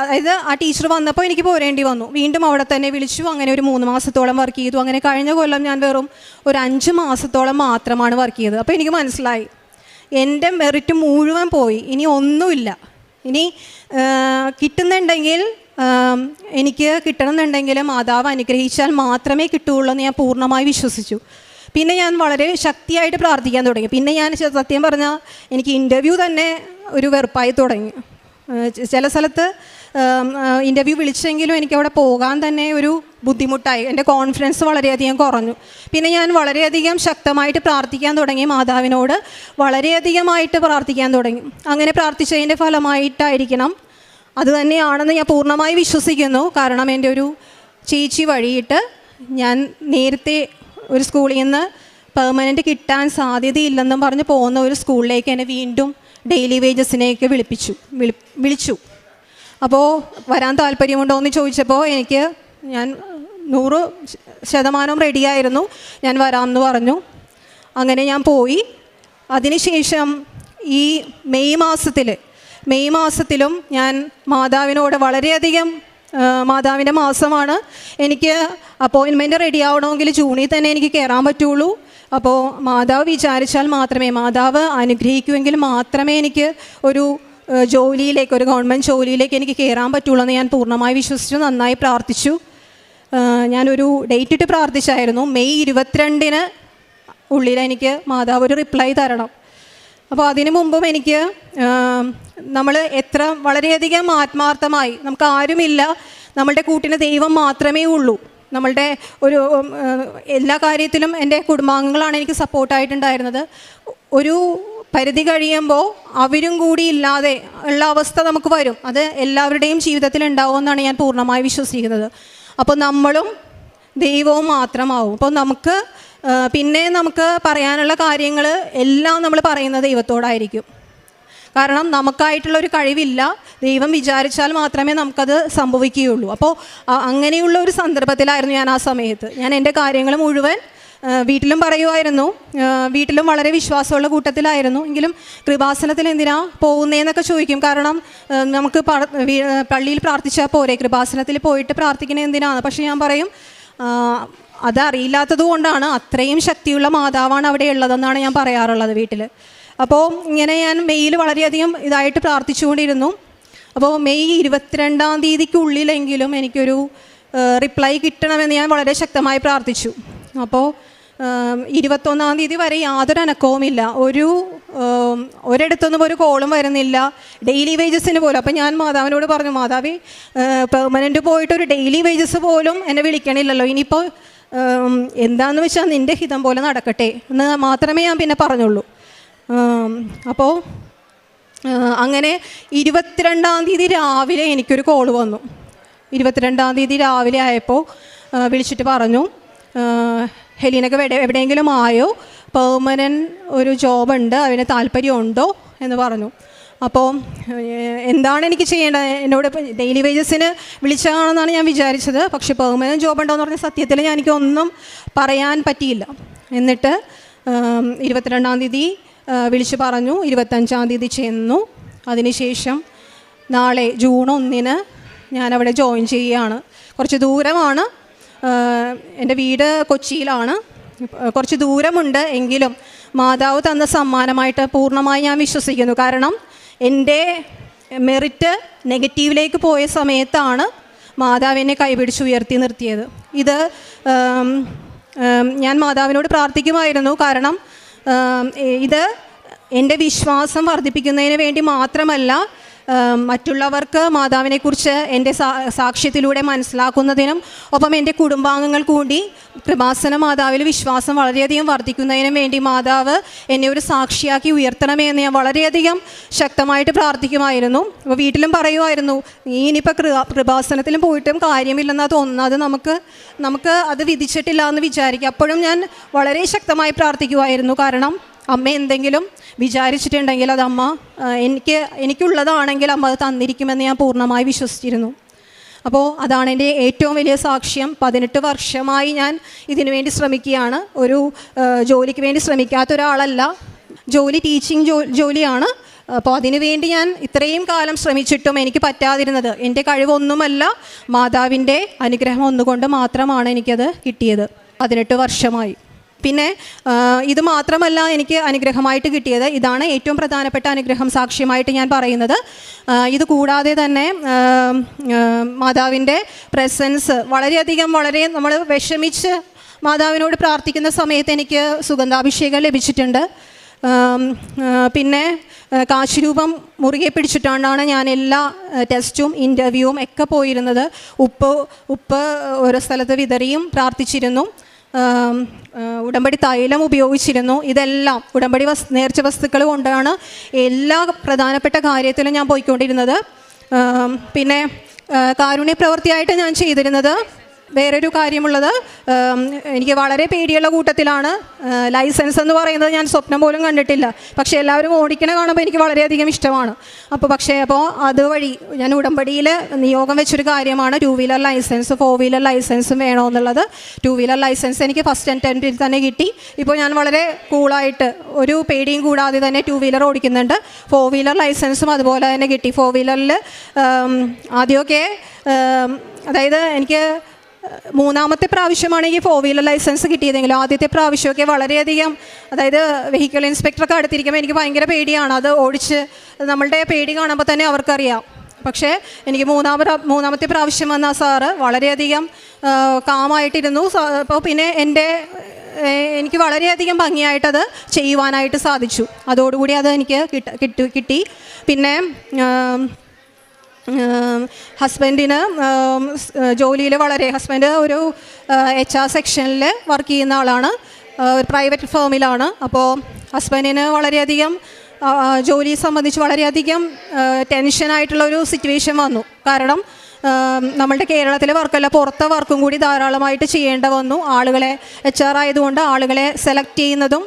അതായത് ആ ടീച്ചർ വന്നപ്പോൾ എനിക്ക് പോരേണ്ടി വന്നു. വീണ്ടും അവിടെ തന്നെ വിളിച്ചു. അങ്ങനെ ഒരു 3 മാസത്തോളം വർക്ക് ചെയ്തു. അങ്ങനെ കഴിഞ്ഞ കൊല്ലം ഞാൻ വെറും ഒരു 5 മാസത്തോളം മാത്രമാണ് വർക്ക് ചെയ്തത്. അപ്പോൾ എനിക്ക് മനസ്സിലായി, എൻ്റെ മെറിറ്റ് മുഴുവൻ പോയി, ഇനി ഒന്നുമില്ല. ഇനി കിട്ടുന്നുണ്ടെങ്കിൽ എനിക്ക് കിട്ടണമെന്നുണ്ടെങ്കിൽ മാതാവ് അനുഗ്രഹിച്ചാൽ മാത്രമേ കിട്ടുകയുള്ളൂ എന്ന് ഞാൻ പൂർണ്ണമായി വിശ്വസിച്ചു. പിന്നെ ഞാൻ വളരെ ശക്തിയായിട്ട് പ്രാർത്ഥിക്കാൻ തുടങ്ങി. പിന്നെ ഞാൻ സത്യം പറഞ്ഞാൽ എനിക്ക് ഇൻ്റർവ്യൂ തന്നെ ഒരു വെറുപ്പായി തുടങ്ങി. ചില സ്ഥലത്ത് ഇൻ്റർവ്യൂ വിളിച്ചെങ്കിലും എനിക്കവിടെ പോകാൻ തന്നെ ഒരു ബുദ്ധിമുട്ടായി. എൻ്റെ കോൺഫിഡൻസ് വളരെയധികം കുറഞ്ഞു. പിന്നെ ഞാൻ വളരെയധികം ശക്തമായിട്ട് പ്രാർത്ഥിക്കാൻ തുടങ്ങി, മാതാവിനോട് വളരെയധികമായിട്ട് പ്രാർത്ഥിക്കാൻ തുടങ്ങി. അങ്ങനെ പ്രാർത്ഥിച്ചതിൻ്റെ ഫലമായിട്ടായിരിക്കണം, അത് തന്നെയാണെന്ന് ഞാൻ പൂർണ്ണമായി വിശ്വസിക്കുന്നു. കാരണം എൻ്റെ ഒരു ചേച്ചി വഴിയിട്ട് ഞാൻ നേരത്തെ ഒരു സ്കൂളിൽ നിന്ന് പെർമനൻറ്റ് കിട്ടാൻ സാധ്യതയില്ലെന്നും പറഞ്ഞ് പോകുന്ന ഒരു സ്കൂളിലേക്ക് എന്നെ വീണ്ടും ഡെയിലി വേജസിനെയൊക്കെ വിളിച്ചു. അപ്പോൾ വരാൻ താല്പര്യമുണ്ടോ എന്ന് ചോദിച്ചപ്പോൾ ഞാൻ 100% റെഡിയായിരുന്നു, ഞാൻ വരാമെന്ന് പറഞ്ഞു. അങ്ങനെ ഞാൻ പോയി. അതിനുശേഷം ഈ മെയ് മാസത്തിലും ഞാൻ മാതാവിനോട് വളരെയധികം, മാതാവിൻ്റെ മാസമാണ്, എനിക്ക് അപ്പോയിൻമെൻറ്റ് റെഡി ആവണമെങ്കിൽ ജൂണിൽ തന്നെ എനിക്ക് കയറാൻ പറ്റുള്ളൂ. അപ്പോൾ മാതാവ് വിചാരിച്ചാൽ മാത്രമേ, മാതാവ് അനുഗ്രഹിക്കുമെങ്കിൽ മാത്രമേ എനിക്ക് ഒരു ജോലിയിലേക്ക്, ഒരു ഗവൺമെൻറ് ജോലിയിലേക്ക് എനിക്ക് കയറാൻ പറ്റുള്ളൂ എന്ന് ഞാൻ പൂർണ്ണമായി വിശ്വസിച്ചു. നന്നായി പ്രാർത്ഥിച്ചു. ഞാനൊരു ഡേറ്റ് ഇട്ട് പ്രാർത്ഥിച്ചായിരുന്നു. മെയ് 22 ഉള്ളിൽ എനിക്ക് മാതാവ് ഒരു റിപ്ലൈ തരണം. അപ്പോൾ അതിനു മുമ്പും എനിക്ക് നമ്മൾ എത്ര വളരെയധികം ആത്മാർത്ഥമായി, നമുക്ക് ആരുമില്ല, നമ്മളുടെ കൂട്ടിന് ദൈവം മാത്രമേ ഉള്ളൂ, നമ്മളുടെ ഒരു എല്ലാ കാര്യത്തിലും എൻ്റെ കുടുംബാംഗങ്ങളാണ് എനിക്ക് സപ്പോർട്ടായിട്ടുണ്ടായിരുന്നത്. ഒരു പരിധി കഴിയുമ്പോൾ അവരും കൂടി ഇല്ലാതെ ഉള്ള അവസ്ഥ നമുക്ക് വരും. അത് എല്ലാവരുടെയും ജീവിതത്തിൽ ഉണ്ടാവുമെന്നാണ് ഞാൻ പൂർണ്ണമായി വിശ്വസിക്കുന്നത്. അപ്പോൾ നമ്മളും ദൈവവും മാത്രമാവും. അപ്പോൾ നമുക്ക് പറയാനുള്ള കാര്യങ്ങൾ എല്ലാം നമ്മൾ പറയുന്നത് ദൈവത്തോടായിരിക്കും. കാരണം നമുക്കായിട്ടുള്ളൊരു കഴിവില്ല, ദൈവം വിചാരിച്ചാൽ മാത്രമേ നമുക്കത് സംഭവിക്കുകയുള്ളൂ. അപ്പോൾ അങ്ങനെയുള്ള ഒരു സന്ദർഭത്തിലായിരുന്നു ഞാൻ ആ സമയത്ത്. ഞാൻ എൻ്റെ കാര്യങ്ങൾ മുഴുവൻ വീട്ടിലും പറയുമായിരുന്നു. വീട്ടിലും വളരെ വിശ്വാസമുള്ള കൂട്ടത്തിലായിരുന്നു. എങ്കിലും കൃപാസനത്തിൽ എന്തിനാ പോകുന്നതെന്നൊക്കെ ചോദിക്കും. കാരണം നമുക്ക് പള്ളിയിൽ പ്രാർത്ഥിച്ചാൽ പോരെ, കൃപാസനത്തിൽ പോയിട്ട് പ്രാർത്ഥിക്കുന്നത് എന്തിനാണ്? പക്ഷെ ഞാൻ പറയും, അതറിയില്ലാത്തത് കൊണ്ടാണ്. അത്രയും ശക്തിയുള്ള മാതാവാണ് അവിടെ ഉള്ളതെന്നാണ് ഞാൻ പറയാറുള്ളത് വീട്ടിൽ. അപ്പോൾ ഇങ്ങനെ ഞാൻ മെയ്യിൽ വളരെയധികം ഇതായിട്ട് പ്രാർത്ഥിച്ചുകൊണ്ടിരുന്നു. അപ്പോൾ മെയ് 22-ാം തീയതിക്കുള്ളിലെങ്കിലും എനിക്കൊരു റിപ്ലൈ കിട്ടണമെന്ന് ഞാൻ വളരെ ശക്തമായി പ്രാർത്ഥിച്ചു. അപ്പോൾ 21-ാം തീയതി വരെ യാതൊരു അനക്കവുമില്ല. ഒരിടത്തൊന്നും ഒരു കോളും വരുന്നില്ല, ഡെയിലി വേജസിന് പോലും. അപ്പം ഞാൻ മാതാവിനോട് പറഞ്ഞു, മാതാവേ, പെർമനൻറ്റ് പോയിട്ട് ഒരു ഡെയിലി വേജസ് പോലും എന്നെ വിളിക്കണില്ലല്ലോ, ഇനിയിപ്പോൾ എന്താണെന്ന് വെച്ചാൽ നിൻ്റെ ഹിതം പോലെ നടക്കട്ടെ എന്ന് മാത്രമേ ഞാൻ പിന്നെ പറഞ്ഞുള്ളൂ. അപ്പോൾ അങ്ങനെ 22-ാം തീയതി രാവിലെ എനിക്കൊരു കോൾ വന്നു. 22-ാം തീയതി രാവിലെ ആയപ്പോൾ വിളിച്ചിട്ട് പറഞ്ഞു, ഹെലീനക്ക് എവിടെയെങ്കിലും ആയോ, പെർമനൻറ്റ് ഒരു ജോബുണ്ട്, അതിന് താല്പര്യമുണ്ടോ എന്ന് പറഞ്ഞു. അപ്പോൾ എന്താണ് എനിക്ക് ചെയ്യേണ്ടത്? എന്നോട് ഡെയിലി വേജസിന് വിളിച്ചതാണെന്നാണ് ഞാൻ വിചാരിച്ചത്. പക്ഷേ പെർമനൻറ്റ് ജോബ് ഉണ്ടോ എന്ന് പറഞ്ഞ സത്യത്തിൽ എനിക്കൊന്നും പറയാൻ പറ്റിയില്ല. എന്നിട്ട് 22-ാം തീയതി വിളിച്ച് പറഞ്ഞു, 25-ാം തീയതി ചെന്നു. അതിനുശേഷം നാളെ ജൂൺ 1 ഞാനവിടെ ജോയിൻ ചെയ്യുകയാണ്. കുറച്ച് ദൂരമാണ്, എൻ്റെ വീട് കൊച്ചിയിലാണ്, കുറച്ച് ദൂരമുണ്ട്. എങ്കിലും മാതാവ് തന്ന സമ്മാനമായിട്ട് പൂർണ്ണമായി ഞാൻ വിശ്വസിക്കുന്നു. കാരണം എൻ്റെ മെറിറ്റ് നെഗറ്റീവിലേക്ക് പോയ സമയത്താണ് മാതാവ് എന്നെ കൈപിടിച്ച് ഉയർത്തി നിർത്തിയത്. ഇത് ഞാൻ മാതാവിനോട് പ്രാർത്ഥിക്കുമായിരുന്നു. കാരണം ഇത് എൻ്റെ വിശ്വാസം വർദ്ധിപ്പിക്കുന്നതിന് വേണ്ടി മാത്രമല്ല, മറ്റുള്ളവർക്ക് മാതാവിനെക്കുറിച്ച് എൻ്റെ സാക്ഷ്യത്തിലൂടെ മനസ്സിലാക്കുന്നതിനും ഒപ്പം എൻ്റെ കുടുംബാംഗങ്ങൾ കൂടി കൃപാസന മാതാവിൽ വിശ്വാസം വളരെയധികം വർദ്ധിക്കുന്നതിനും വേണ്ടി മാതാവ് എന്നെ ഒരു സാക്ഷിയാക്കി ഉയർത്തണമേ എന്ന് ഞാൻ വളരെയധികം ശക്തമായിട്ട് പ്രാർത്ഥിക്കുമായിരുന്നു. അപ്പോൾ വീട്ടിലും പറയുമായിരുന്നു, നീ ഇനിയിപ്പോൾ കൃപാസനത്തിലും പോയിട്ടും കാര്യമില്ലെന്നാ തോന്നുന്നത്, നമുക്ക് അത് വിധിച്ചിട്ടില്ല എന്ന് വിചാരിക്കുക. അപ്പോഴും ഞാൻ വളരെ ശക്തമായി പ്രാർത്ഥിക്കുമായിരുന്നു. കാരണം അമ്മ എന്തെങ്കിലും വിചാരിച്ചിട്ടുണ്ടെങ്കിൽ അത് അമ്മ എനിക്കുള്ളതാണെങ്കിൽ അമ്മ അത് തന്നിരിക്കുമെന്ന് ഞാൻ പൂർണ്ണമായി വിശ്വസിച്ചിരുന്നു. അപ്പോൾ അതാണ് എൻ്റെ ഏറ്റവും വലിയ സാക്ഷ്യം. 18 വർഷമായി ഞാൻ ഇതിനു വേണ്ടി ശ്രമിക്കുകയാണ്. ഒരു ജോലിക്ക് വേണ്ടി ശ്രമിക്കാത്ത ഒരാളല്ല. ജോലി ടീച്ചിങ് ജോലിയാണ്. അപ്പോൾ അതിനുവേണ്ടി ഞാൻ ഇത്രയും കാലം ശ്രമിച്ചിട്ടും എനിക്ക് പറ്റാതിരുന്നത് എൻ്റെ കഴിവൊന്നുമല്ല, മാതാവിൻ്റെ അനുഗ്രഹം ഒന്നുകൊണ്ട് മാത്രമാണ് എനിക്കത് കിട്ടിയത്. 18 വർഷമായി. പിന്നെ ഇത് മാത്രമല്ല എനിക്ക് അനുഗ്രഹമായിട്ട് കിട്ടിയത്, ഇതാണ് ഏറ്റവും പ്രധാനപ്പെട്ട അനുഗ്രഹം സാക്ഷ്യമായിട്ട് ഞാൻ പറയുന്നത്. ഇത് കൂടാതെ തന്നെ മാതാവിൻ്റെ പ്രസൻസ് വളരെ നമ്മൾ വിഷമിച്ച് മാതാവിനോട് പ്രാർത്ഥിക്കുന്ന സമയത്ത് എനിക്ക് സുഗന്ധാഭിഷേകം ലഭിച്ചിട്ടുണ്ട്. പിന്നെ കാശിരൂപം മുറുകെ പിടിച്ചിട്ടാണ് ഞാൻ എല്ലാ ടെസ്റ്റും ഇൻ്റർവ്യൂവും ഒക്കെ പോയിരുന്നത്. ഉപ്പ് ഓരോ സ്ഥലത്ത് വിതറിയും പ്രാർത്ഥിച്ചിരുന്നു. ഉടമ്പടി തൈലം ഉപയോഗിച്ചിരുന്നു. ഇതെല്ലാം ഉടമ്പടി നേർച്ച വസ്തുക്കൾ കൊണ്ടാണ് എല്ലാ പ്രധാനപ്പെട്ട കാര്യത്തിലും ഞാൻ പോയിക്കൊണ്ടിരുന്നത്. പിന്നെ കാരുണ്യ പ്രവൃത്തിയായിട്ട് ഞാൻ ചെയ്തിരുന്നത് വേറൊരു കാര്യമുള്ളത്, എനിക്ക് വളരെ പേടിയുള്ള കൂട്ടത്തിലാണ്. ലൈസൻസ് എന്ന് പറയുന്നത് ഞാൻ സ്വപ്നം പോലും കണ്ടിട്ടില്ല. പക്ഷേ എല്ലാവരും ഓടിക്കണ കാണുമ്പോൾ എനിക്ക് വളരെയധികം ഇഷ്ടമാണ്. അപ്പോൾ അതുവഴി ഞാൻ ഉടമ്പടിയിൽ നിയോഗം വെച്ചൊരു കാര്യമാണ് 2 വീലർ ലൈസൻസ്, 4 വീലർ ലൈസൻസും വേണമെന്നുള്ളത്. 2 വീലർ ലൈസൻസ് എനിക്ക് ഫസ്റ്റ് അറ്റംപ്റ്റിൽ തന്നെ കിട്ടി. ഇപ്പോൾ ഞാൻ വളരെ കൂളായിട്ട് ഒരു പേടിയും കൂടാതെ തന്നെ 2 വീലർ ഓടിക്കുന്നുണ്ട്. 4 വീലർ ലൈസൻസും അതുപോലെ തന്നെ കിട്ടി. 4 വീലറിൽ ആദ്യമൊക്കെ അതായത് എനിക്ക് മൂന്നാമത്തെ പ്രാവശ്യമാണ് ഈ 4 വീലർ ലൈസൻസ് കിട്ടിയതെങ്കിലും ആദ്യത്തെ പ്രാവശ്യമൊക്കെ വളരെയധികം, അതായത് വെഹിക്കിൾ ഇൻസ്പെക്ടറൊക്കെ അടുത്തിരിക്കുമ്പോൾ എനിക്ക് ഭയങ്കര പേടിയാണ്. അത് ഓടിച്ച് നമ്മളുടെ പേടി കാണുമ്പോൾ തന്നെ അവർക്കറിയാം. പക്ഷേ എനിക്ക് മൂന്നാമത്തെ പ്രാവശ്യം വന്ന സാറ് വളരെയധികം കാമായിട്ടിരുന്നു. അപ്പോൾ പിന്നെ എനിക്ക് വളരെയധികം ഭംഗിയായിട്ടത് ചെയ്യുവാനായിട്ട് സാധിച്ചു. അതോടുകൂടി അത് എനിക്ക് കിട്ടി. പിന്നെ ഹസ്ബൻഡിന് ജോലിയിൽ ഹസ്ബൻഡ് ഒരു HR സെക്ഷനിൽ വർക്ക് ചെയ്യുന്ന ആളാണ്, ഒരു പ്രൈവറ്റ് ഫേമിലാണ്. അപ്പോൾ ഹസ്ബൻഡിന് വളരെയധികം ജോലി സംബന്ധിച്ച് വളരെയധികം ടെൻഷനായിട്ടുള്ളൊരു സിറ്റുവേഷൻ വന്നു. കാരണം നമ്മളുടെ കേരളത്തിലെ വർക്കല്ല, പുറത്തെ വർക്കും കൂടി ധാരാളമായിട്ട് ചെയ്യേണ്ട വന്നു. ആളുകളെ HR ആയതുകൊണ്ട് ആളുകളെ സെലക്ട് ചെയ്യുന്നതും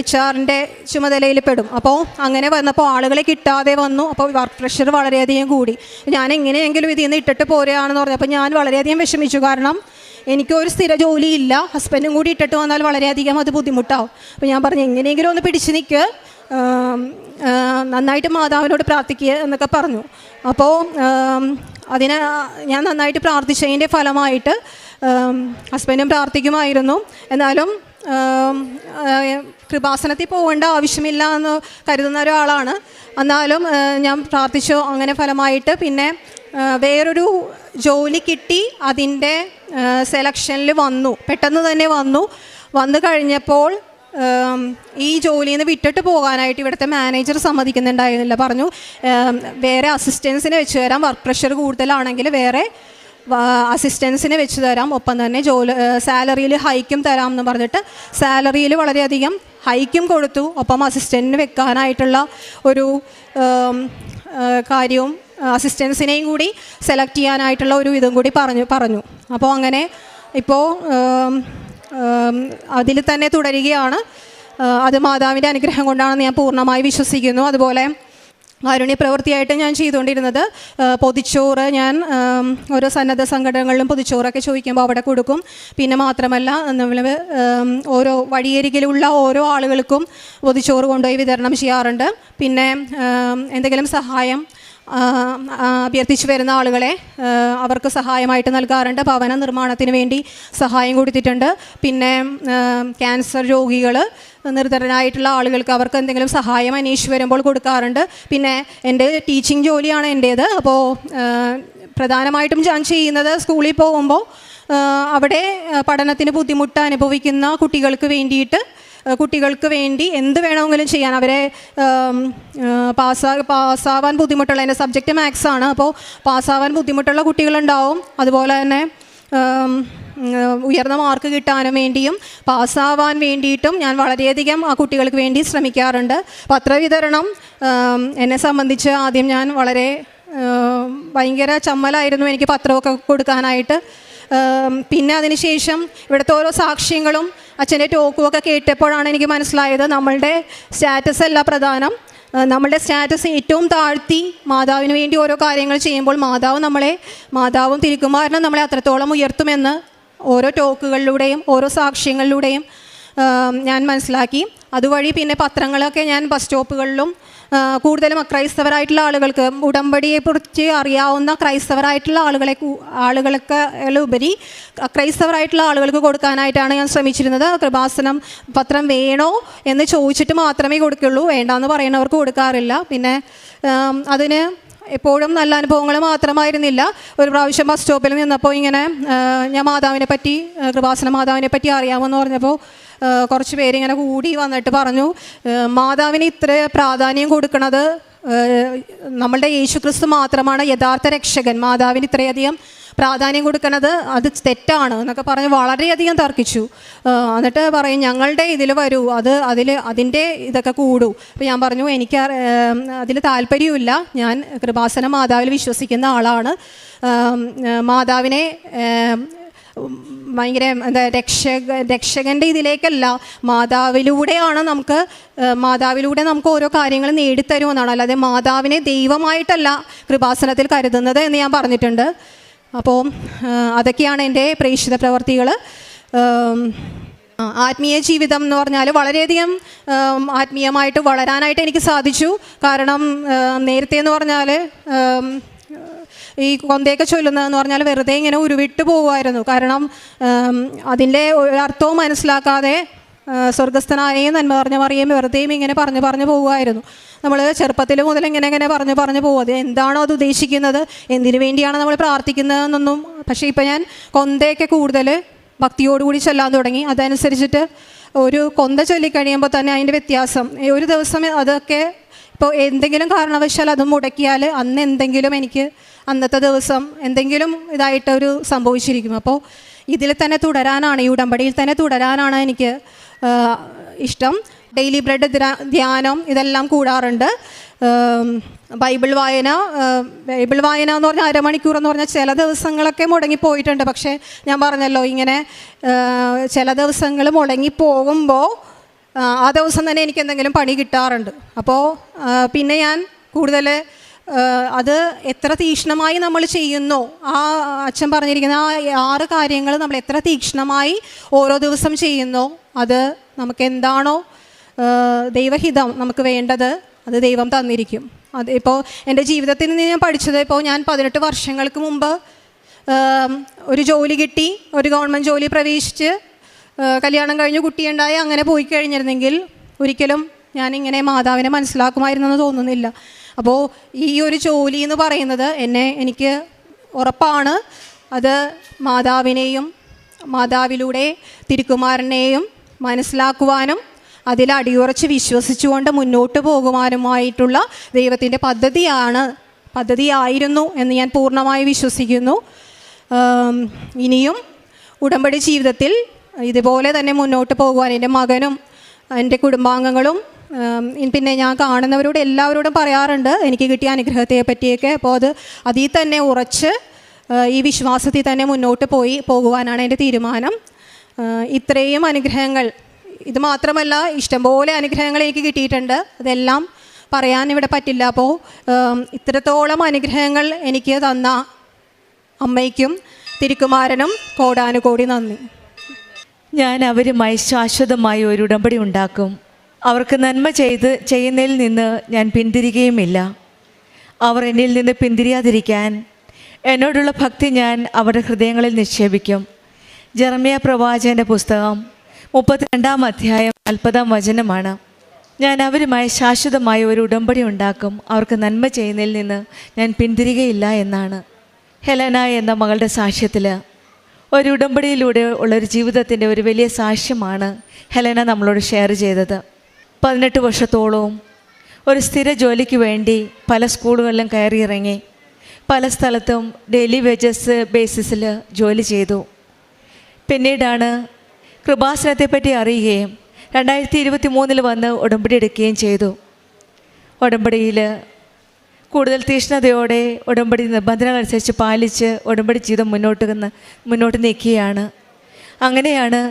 HR-ൻ്റെ ചുമതലയിൽ പെടും. അപ്പോൾ അങ്ങനെ വന്നപ്പോൾ ആളുകളെ കിട്ടാതെ വന്നു. അപ്പോൾ വർക്ക് പ്രഷർ വളരെയധികം കൂടി. ഞാൻ എങ്ങനെയെങ്കിലും ഇതിൽ നിന്ന് ഇട്ടിട്ട് പോരുകയാണെന്ന് പറഞ്ഞപ്പോൾ ഞാൻ വളരെയധികം വിഷമിച്ചു. കാരണം എനിക്കൊരു സ്ഥിര ജോലിയില്ല, ഹസ്ബൻഡും കൂടി ഇട്ടിട്ട് വന്നാൽ വളരെയധികം അത് ബുദ്ധിമുട്ടാവും. അപ്പോൾ ഞാൻ പറഞ്ഞു എങ്ങനെയെങ്കിലും ഒന്ന് പിടിച്ച് നിൽക്കുക, നന്നായിട്ട് മാതാവിനോട് പ്രാർത്ഥിക്കുക എന്നൊക്കെ പറഞ്ഞു. അപ്പോൾ അതിന് ഞാൻ നന്നായിട്ട് പ്രാർത്ഥിച്ചതിൻ്റെ ഫലമായിട്ട് ഹസ്ബൻഡും പ്രാർത്ഥിക്കുമായിരുന്നു. എന്നാലും കൃപാസനത്തിൽ പോകേണ്ട ആവശ്യമില്ല എന്ന് കരുതുന്ന ഒരാളാണ്. എന്നാലും ഞാൻ പ്രാർത്ഥിച്ചു. അങ്ങനെ ഫലമായിട്ട് പിന്നെ വേറൊരു ജോലി കിട്ടി. അതിൻ്റെ സെലക്ഷനിൽ വന്നു, പെട്ടെന്ന് തന്നെ വന്നു കഴിഞ്ഞപ്പോൾ ഈ ജോലിയിൽ നിന്ന് വിട്ടിട്ട് പോകാനായിട്ട് ഇവിടുത്തെ മാനേജർ സമ്മതിക്കുന്നുണ്ടായിരുന്നില്ല. പറഞ്ഞു വേറെ അസിസ്റ്റൻസിനെ വെച്ച് തരാം, വർക്ക് പ്രഷർ കൂടുതലാണെങ്കിൽ വേറെ അസിസ്റ്റൻസിനെ വെച്ച് തരാം, ഒപ്പം തന്നെ സാലറിയിൽ ഹൈക്കും തരാം എന്ന് പറഞ്ഞിട്ട് സാലറിയിൽ വളരെയധികം ഹൈക്കും കൊടുത്തു. ഒപ്പം അസിസ്റ്റൻറ്റിന് വെക്കാനായിട്ടുള്ള ഒരു കാര്യവും അസിസ്റ്റൻസിനെയും കൂടി സെലക്ട് ചെയ്യാനായിട്ടുള്ള ഒരു ഇതും കൂടി പറഞ്ഞു. അപ്പോൾ അങ്ങനെ ഇപ്പോൾ അതിൽ തന്നെ തുടരുകയാണ്. അത് മാതാവിൻ്റെ അനുഗ്രഹം കൊണ്ടാണെന്ന് ഞാൻ പൂർണ്ണമായി വിശ്വസിക്കുന്നു. അതുപോലെ കാരുണ്യ പ്രവൃത്തിയായിട്ട് ഞാൻ ചെയ്തുകൊണ്ടിരുന്നത് പൊതിച്ചോറ്, ഞാൻ ഓരോ സന്നദ്ധ സംഘടനകളിലും പൊതിച്ചോറൊക്കെ ചോദിക്കുമ്പോൾ അവിടെ കൊടുക്കും. പിന്നെ മാത്രമല്ല നമ്മൾ ഓരോ വഴിയരികിലുള്ള ഓരോ ആളുകൾക്കും പൊതിച്ചോറ് കൊണ്ടുപോയി വിതരണം ചെയ്യാറുണ്ട്. പിന്നെ എന്തെങ്കിലും സഹായം അഭ്യർത്ഥിച്ചു വരുന്ന ആളുകളെ അവർക്ക് സഹായമായിട്ട് നൽകാറുണ്ട്. ഭവന നിർമ്മാണത്തിന് വേണ്ടി സഹായം കൊടുത്തിട്ടുണ്ട്. പിന്നെ ക്യാൻസർ രോഗികൾ, നിർധനരായിട്ടുള്ള ആളുകൾക്ക് അവർക്ക് എന്തെങ്കിലും സഹായം അന്വേഷിച്ച് വരുമ്പോൾ കൊടുക്കാറുണ്ട്. പിന്നെ എൻ്റെ ടീച്ചിങ് ജോലിയാണ് എൻ്റേത്. അപ്പോൾ പ്രധാനമായിട്ടും ഞാൻ ചെയ്യുന്നത് സ്കൂളിൽ പോകുമ്പോൾ അവിടെ പഠനത്തിന് ബുദ്ധിമുട്ട് അനുഭവിക്കുന്ന കുട്ടികൾക്ക് വേണ്ടി എന്ത് വേണമെങ്കിലും ചെയ്യാൻ, അവരെ പാസ്സാവാൻ ബുദ്ധിമുട്ടുള്ള, എൻ്റെ സബ്ജക്റ്റ് മാത്സ് ആണ്, അപ്പോൾ പാസ്സാവാൻ ബുദ്ധിമുട്ടുള്ള കുട്ടികളുണ്ടാവും. അതുപോലെ തന്നെ ഉയർന്ന മാർക്ക് കിട്ടാനും വേണ്ടിയും പാസ്സാവാൻ വേണ്ടിയിട്ടും ഞാൻ വളരെയധികം ആ കുട്ടികൾക്ക് വേണ്ടി ശ്രമിക്കാറുണ്ട്. പത്രവിതരണം എന്നെ സംബന്ധിച്ച് ആദ്യം ഞാൻ ഭയങ്കര ചമ്മലായിരുന്നു എനിക്ക് പത്രമൊക്കെ കൊടുക്കാനായിട്ട്. പിന്നെ അതിനുശേഷം ഇവിടുത്തെ ഓരോ സാക്ഷ്യങ്ങളും അച്ഛൻ്റെ ടോക്കുമൊക്കെ കേട്ടപ്പോഴാണ് എനിക്ക് മനസ്സിലായത് നമ്മളുടെ സ്റ്റാറ്റസ് അല്ല പ്രധാനം. നമ്മളുടെ സ്റ്റാറ്റസ് ഏറ്റവും താഴ്ത്തി മാതാവിന് വേണ്ടി ഓരോ കാര്യങ്ങൾ ചെയ്യുമ്പോൾ മാതാവും തിരുക്കുമാരനും നമ്മളെ അത്രത്തോളം ഉയർത്തുമെന്ന് ഓരോ ടോക്കുകളിലൂടെയും ഓരോ സാക്ഷ്യങ്ങളിലൂടെയും ഞാൻ മനസ്സിലാക്കി. അതുവഴി പിന്നെ പത്രങ്ങളൊക്കെ ഞാൻ ബസ് സ്റ്റോപ്പുകളിലും കൂടുതലും അക്രൈസ്തവരായിട്ടുള്ള ആളുകൾക്ക്, ഉടമ്പടിയെക്കുറിച്ച് അറിയാവുന്ന ക്രൈസ്തവരായിട്ടുള്ള ആളുകൾക്ക് ഉപരി അക്രൈസ്തവരായിട്ടുള്ള ആളുകൾക്ക് കൊടുക്കാനായിട്ടാണ് ഞാൻ ശ്രമിച്ചിരുന്നത്. കൃപാസനം പത്രം വേണോ എന്ന് ചോദിച്ചിട്ട് മാത്രമേ കൊടുക്കുള്ളൂ, വേണ്ടാന്ന് പറയുന്നവർക്ക് കൊടുക്കാറില്ല. പിന്നെ അതിന് എപ്പോഴും നല്ല അനുഭവങ്ങൾ മാത്രമായിരുന്നില്ല. ഒരു പ്രാവശ്യം ബസ് സ്റ്റോപ്പിൽ നിന്നപ്പോൾ ഇങ്ങനെ ഞാൻ കൃപാസന മാതാവിനെ പറ്റി അറിയാമെന്ന് പറഞ്ഞപ്പോൾ കുറച്ച് പേരിങ്ങനെ കൂടി വന്നിട്ട് പറഞ്ഞു, മാതാവിന് ഇത്ര പ്രാധാന്യം കൊടുക്കുന്നത് നമ്മളുടെ യേശുക്രിസ്തു മാത്രമാണ് യഥാർത്ഥ രക്ഷകൻ, മാതാവിന് ഇത്രയധികം പ്രാധാന്യം കൊടുക്കുന്നത് അത് തെറ്റാണ് എന്നൊക്കെ പറഞ്ഞ് വളരെയധികം തർക്കിച്ചു. എന്നിട്ട് പറയും ഞങ്ങളുടെ ഇതിൽ വരൂ, അതിൻ്റെ ഇതൊക്കെ കൂടൂ. അപ്പോൾ ഞാൻ പറഞ്ഞു എനിക്ക് അതിൽ താല്പര്യമില്ല, ഞാൻ കൃപാസന മാതാവിൽ വിശ്വസിക്കുന്ന ആളാണ്. മാതാവിനെ ഭയങ്കര രക്ഷകൻ്റെ ഇതിലേക്കല്ല, മാതാവിലൂടെ നമുക്ക് ഓരോ കാര്യങ്ങൾ നേടിത്തരുമെന്നാണ്, അല്ലാതെ മാതാവിനെ ദൈവമായിട്ടല്ല കൃപാസനത്തിൽ കരുതുന്നത് എന്ന് ഞാൻ പറഞ്ഞിട്ടുണ്ട്. അപ്പോൾ അതൊക്കെയാണ് എൻ്റെ പ്രേക്ഷിത പ്രവർത്തികൾ. ആത്മീയ ജീവിതം എന്ന് പറഞ്ഞാൽ വളരെയധികം ആത്മീയമായിട്ട് വളരാനായിട്ട് എനിക്ക് സാധിച്ചു. കാരണം നേരത്തെ എന്ന് പറഞ്ഞാൽ ഈ കൊന്തയൊക്കെ ചൊല്ലുന്നതെന്ന് പറഞ്ഞാൽ വെറുതെ ഇങ്ങനെ ഉരുവിട്ട് പോകുമായിരുന്നു. കാരണം അതിൻ്റെ അർത്ഥവും മനസ്സിലാക്കാതെ സ്വർഗസ്ഥനായ നന്മ പറഞ്ഞ മറിയം വെറുതെയും ഇങ്ങനെ പറഞ്ഞു പോകുമായിരുന്നു. നമ്മൾ ചെറുപ്പത്തിൽ മുതൽ ഇങ്ങനെ പറഞ്ഞു പോകും. അത് എന്താണോ അത് ഉദ്ദേശിക്കുന്നത്, എന്തിനു വേണ്ടിയാണ് നമ്മൾ പ്രാർത്ഥിക്കുന്നതെന്നൊന്നും. പക്ഷേ ഇപ്പം ഞാൻ കൊന്തയൊക്കെ കൂടുതൽ ഭക്തിയോടുകൂടി ചൊല്ലാൻ തുടങ്ങി. അതനുസരിച്ചിട്ട് ഒരു കൊന്ത ചൊല്ലിക്കഴിയുമ്പോൾ തന്നെ അതിൻ്റെ വ്യത്യാസം, ഒരു ദിവസം അതൊക്കെ ഇപ്പോൾ എന്തെങ്കിലും കാരണവശാൽ അത് മുടക്കിയാൽ അന്ന് എന്തെങ്കിലും എനിക്ക് അന്നത്തെ ദിവസം എന്തെങ്കിലും ഇതായിട്ടൊരു സംഭവിച്ചിരിക്കും. അപ്പോൾ ഇതിൽ തന്നെ തുടരാനാണ്, ഈ ഉടമ്പടിയിൽ തന്നെ തുടരാനാണ് എനിക്ക് ഇഷ്ടം. ഡെയിലി ബ്രെഡ് ധ്യാനം ഇതെല്ലാം കൂടാറുണ്ട്. ബൈബിൾ വായന എന്ന് പറഞ്ഞാൽ അരമണിക്കൂർ എന്ന് പറഞ്ഞാൽ ചില ദിവസങ്ങളൊക്കെ മുടങ്ങിപ്പോയിട്ടുണ്ട്. പക്ഷേ ഞാൻ പറഞ്ഞല്ലോ, ഇങ്ങനെ ചില ദിവസങ്ങൾ മുടങ്ങിപ്പോകുമ്പോൾ ആ ദിവസം തന്നെ എനിക്ക് എന്തെങ്കിലും പണി കിട്ടാറുണ്ട്. അപ്പോൾ പിന്നെ ഞാൻ കൂടുതൽ അത് എത്ര തീക്ഷ്ണമായി നമ്മൾ ചെയ്യുന്നോ, ആ അച്ഛൻ പറഞ്ഞിരിക്കുന്ന ആ 6 കാര്യങ്ങൾ നമ്മൾ എത്ര തീക്ഷ്ണമായി ഓരോ ദിവസം ചെയ്യുന്നോ, അത് നമുക്ക് എന്താണോ ദൈവഹിതം നമുക്ക് വേണ്ടത് അത് ദൈവം തന്നിരിക്കും. അത് ഇപ്പോൾ എൻ്റെ ജീവിതത്തിൽ നിന്ന് ഞാൻ പഠിച്ചത്, ഇപ്പോൾ ഞാൻ 18 വർഷങ്ങൾക്ക് മുമ്പ് ഒരു ജോലി കിട്ടി, ഒരു ഗവൺമെൻറ് ജോലി പ്രവേശിച്ച് കല്യാണം കഴിഞ്ഞ് കുട്ടിയുണ്ടായി അങ്ങനെ പോയി കഴിഞ്ഞിരുന്നെങ്കിൽ ഒരിക്കലും ഞാനിങ്ങനെ മാതാവിനെ മനസ്സിലാക്കുമായിരുന്നെന്ന് തോന്നുന്നില്ല. അപ്പോൾ ഈ ഒരു ജോലി എന്ന് പറയുന്നത് എനിക്ക് ഉറപ്പാണ്, അത് മാതാവിനെയും മാതാവിലൂടെ തിരുക്കുമാരനെയും മനസ്സിലാക്കുവാനും അതിൽ അടിയുറച്ച് വിശ്വസിച്ചുകൊണ്ട് മുന്നോട്ട് പോകുവാനുമായിട്ടുള്ള ദൈവത്തിൻ്റെ പദ്ധതിയായിരുന്നു എന്ന് ഞാൻ പൂർണ്ണമായി വിശ്വസിക്കുന്നു. ഇനിയും ഉടമ്പടി ജീവിതത്തിൽ ഇതുപോലെ തന്നെ മുന്നോട്ട് പോകുവാൻ എൻ്റെ മകനും എൻ്റെ കുടുംബാംഗങ്ങളും പിന്നെ ഞാൻ കാണുന്നവരോട് എല്ലാവരോടും പറയാറുണ്ട് എനിക്ക് കിട്ടിയ അനുഗ്രഹത്തെ പറ്റിയൊക്കെ. അപ്പോൾ അതിൽ തന്നെ ഉറച്ച് ഈ വിശ്വാസത്തിൽ തന്നെ മുന്നോട്ട് പോകുവാനാണ് എൻ്റെ തീരുമാനം. ഇത്രയും അനുഗ്രഹങ്ങൾ, ഇത് മാത്രമല്ല ഇഷ്ടംപോലെ അനുഗ്രഹങ്ങൾ എനിക്ക് കിട്ടിയിട്ടുണ്ട്, അതെല്ലാം പറയാൻ ഇവിടെ പറ്റില്ല. അപ്പോൾ ഇത്രത്തോളം അനുഗ്രഹങ്ങൾ എനിക്ക് തന്ന അമ്മയ്ക്കും തിരുക്കുമാരനും കോടാനുകോടി നന്ദി. ഞാൻ അവരുമായി ശാശ്വതമായി ഒരു ഉടമ്പടി ഉണ്ടാക്കും. അവർക്ക് നന്മ ചെയ്യുന്നതിൽ നിന്ന് ഞാൻ പിന്തിരിയുകയുമില്ല. അവർ എന്നിൽ നിന്ന് പിന്തിരിയാതിരിക്കാൻ എന്നോടുള്ള ഭക്തി ഞാൻ അവരുടെ ഹൃദയങ്ങളിൽ നിക്ഷേപിക്കും. ജെറമ്യ പ്രവാചകൻ്റെ പുസ്തകം 32-ാം അധ്യായം 40-ാം വചനമാണ്. ഞാൻ അവരുമായി ശാശ്വതമായ ഒരു ഉടമ്പടി ഉണ്ടാക്കും. അവർക്ക് നന്മ ചെയ്യുന്നതിൽ നിന്ന് ഞാൻ പിന്തിരികയില്ല എന്നാണ്. ഹെലന എന്ന മകളുടെ സാക്ഷ്യത്തിൽ ഒരു ഉടമ്പടിയിലൂടെ ഉള്ളൊരു ജീവിതത്തിൻ്റെ ഒരു വലിയ സാക്ഷ്യമാണ് ഹെലന നമ്മളോട് ഷെയർ ചെയ്തത്. 18 വർഷത്തോളവും ഒരു സ്ഥിര ജോലിക്ക് വേണ്ടി പല സ്കൂളുകളിലും കയറിയിറങ്ങി, പല സ്ഥലത്തും ഡെയിലി വേജസ് ബേസിസിൽ ജോലി ചെയ്തു. പിന്നീടാണ് കൃപാസനത്തെപ്പറ്റി അറിയുകയും 2023 വന്ന് ഉടമ്പടി എടുക്കുകയും ചെയ്തു. ഉടമ്പടിയിൽ കൂടുതൽ തീഷ്ണതയോടെ ഉടമ്പടി നിബന്ധനകളനുസരിച്ച് പാലിച്ച് ഉടമ്പടി ജീവിതം മുന്നോട്ട് നീക്കുകയാണ്. അങ്ങനെയാണ്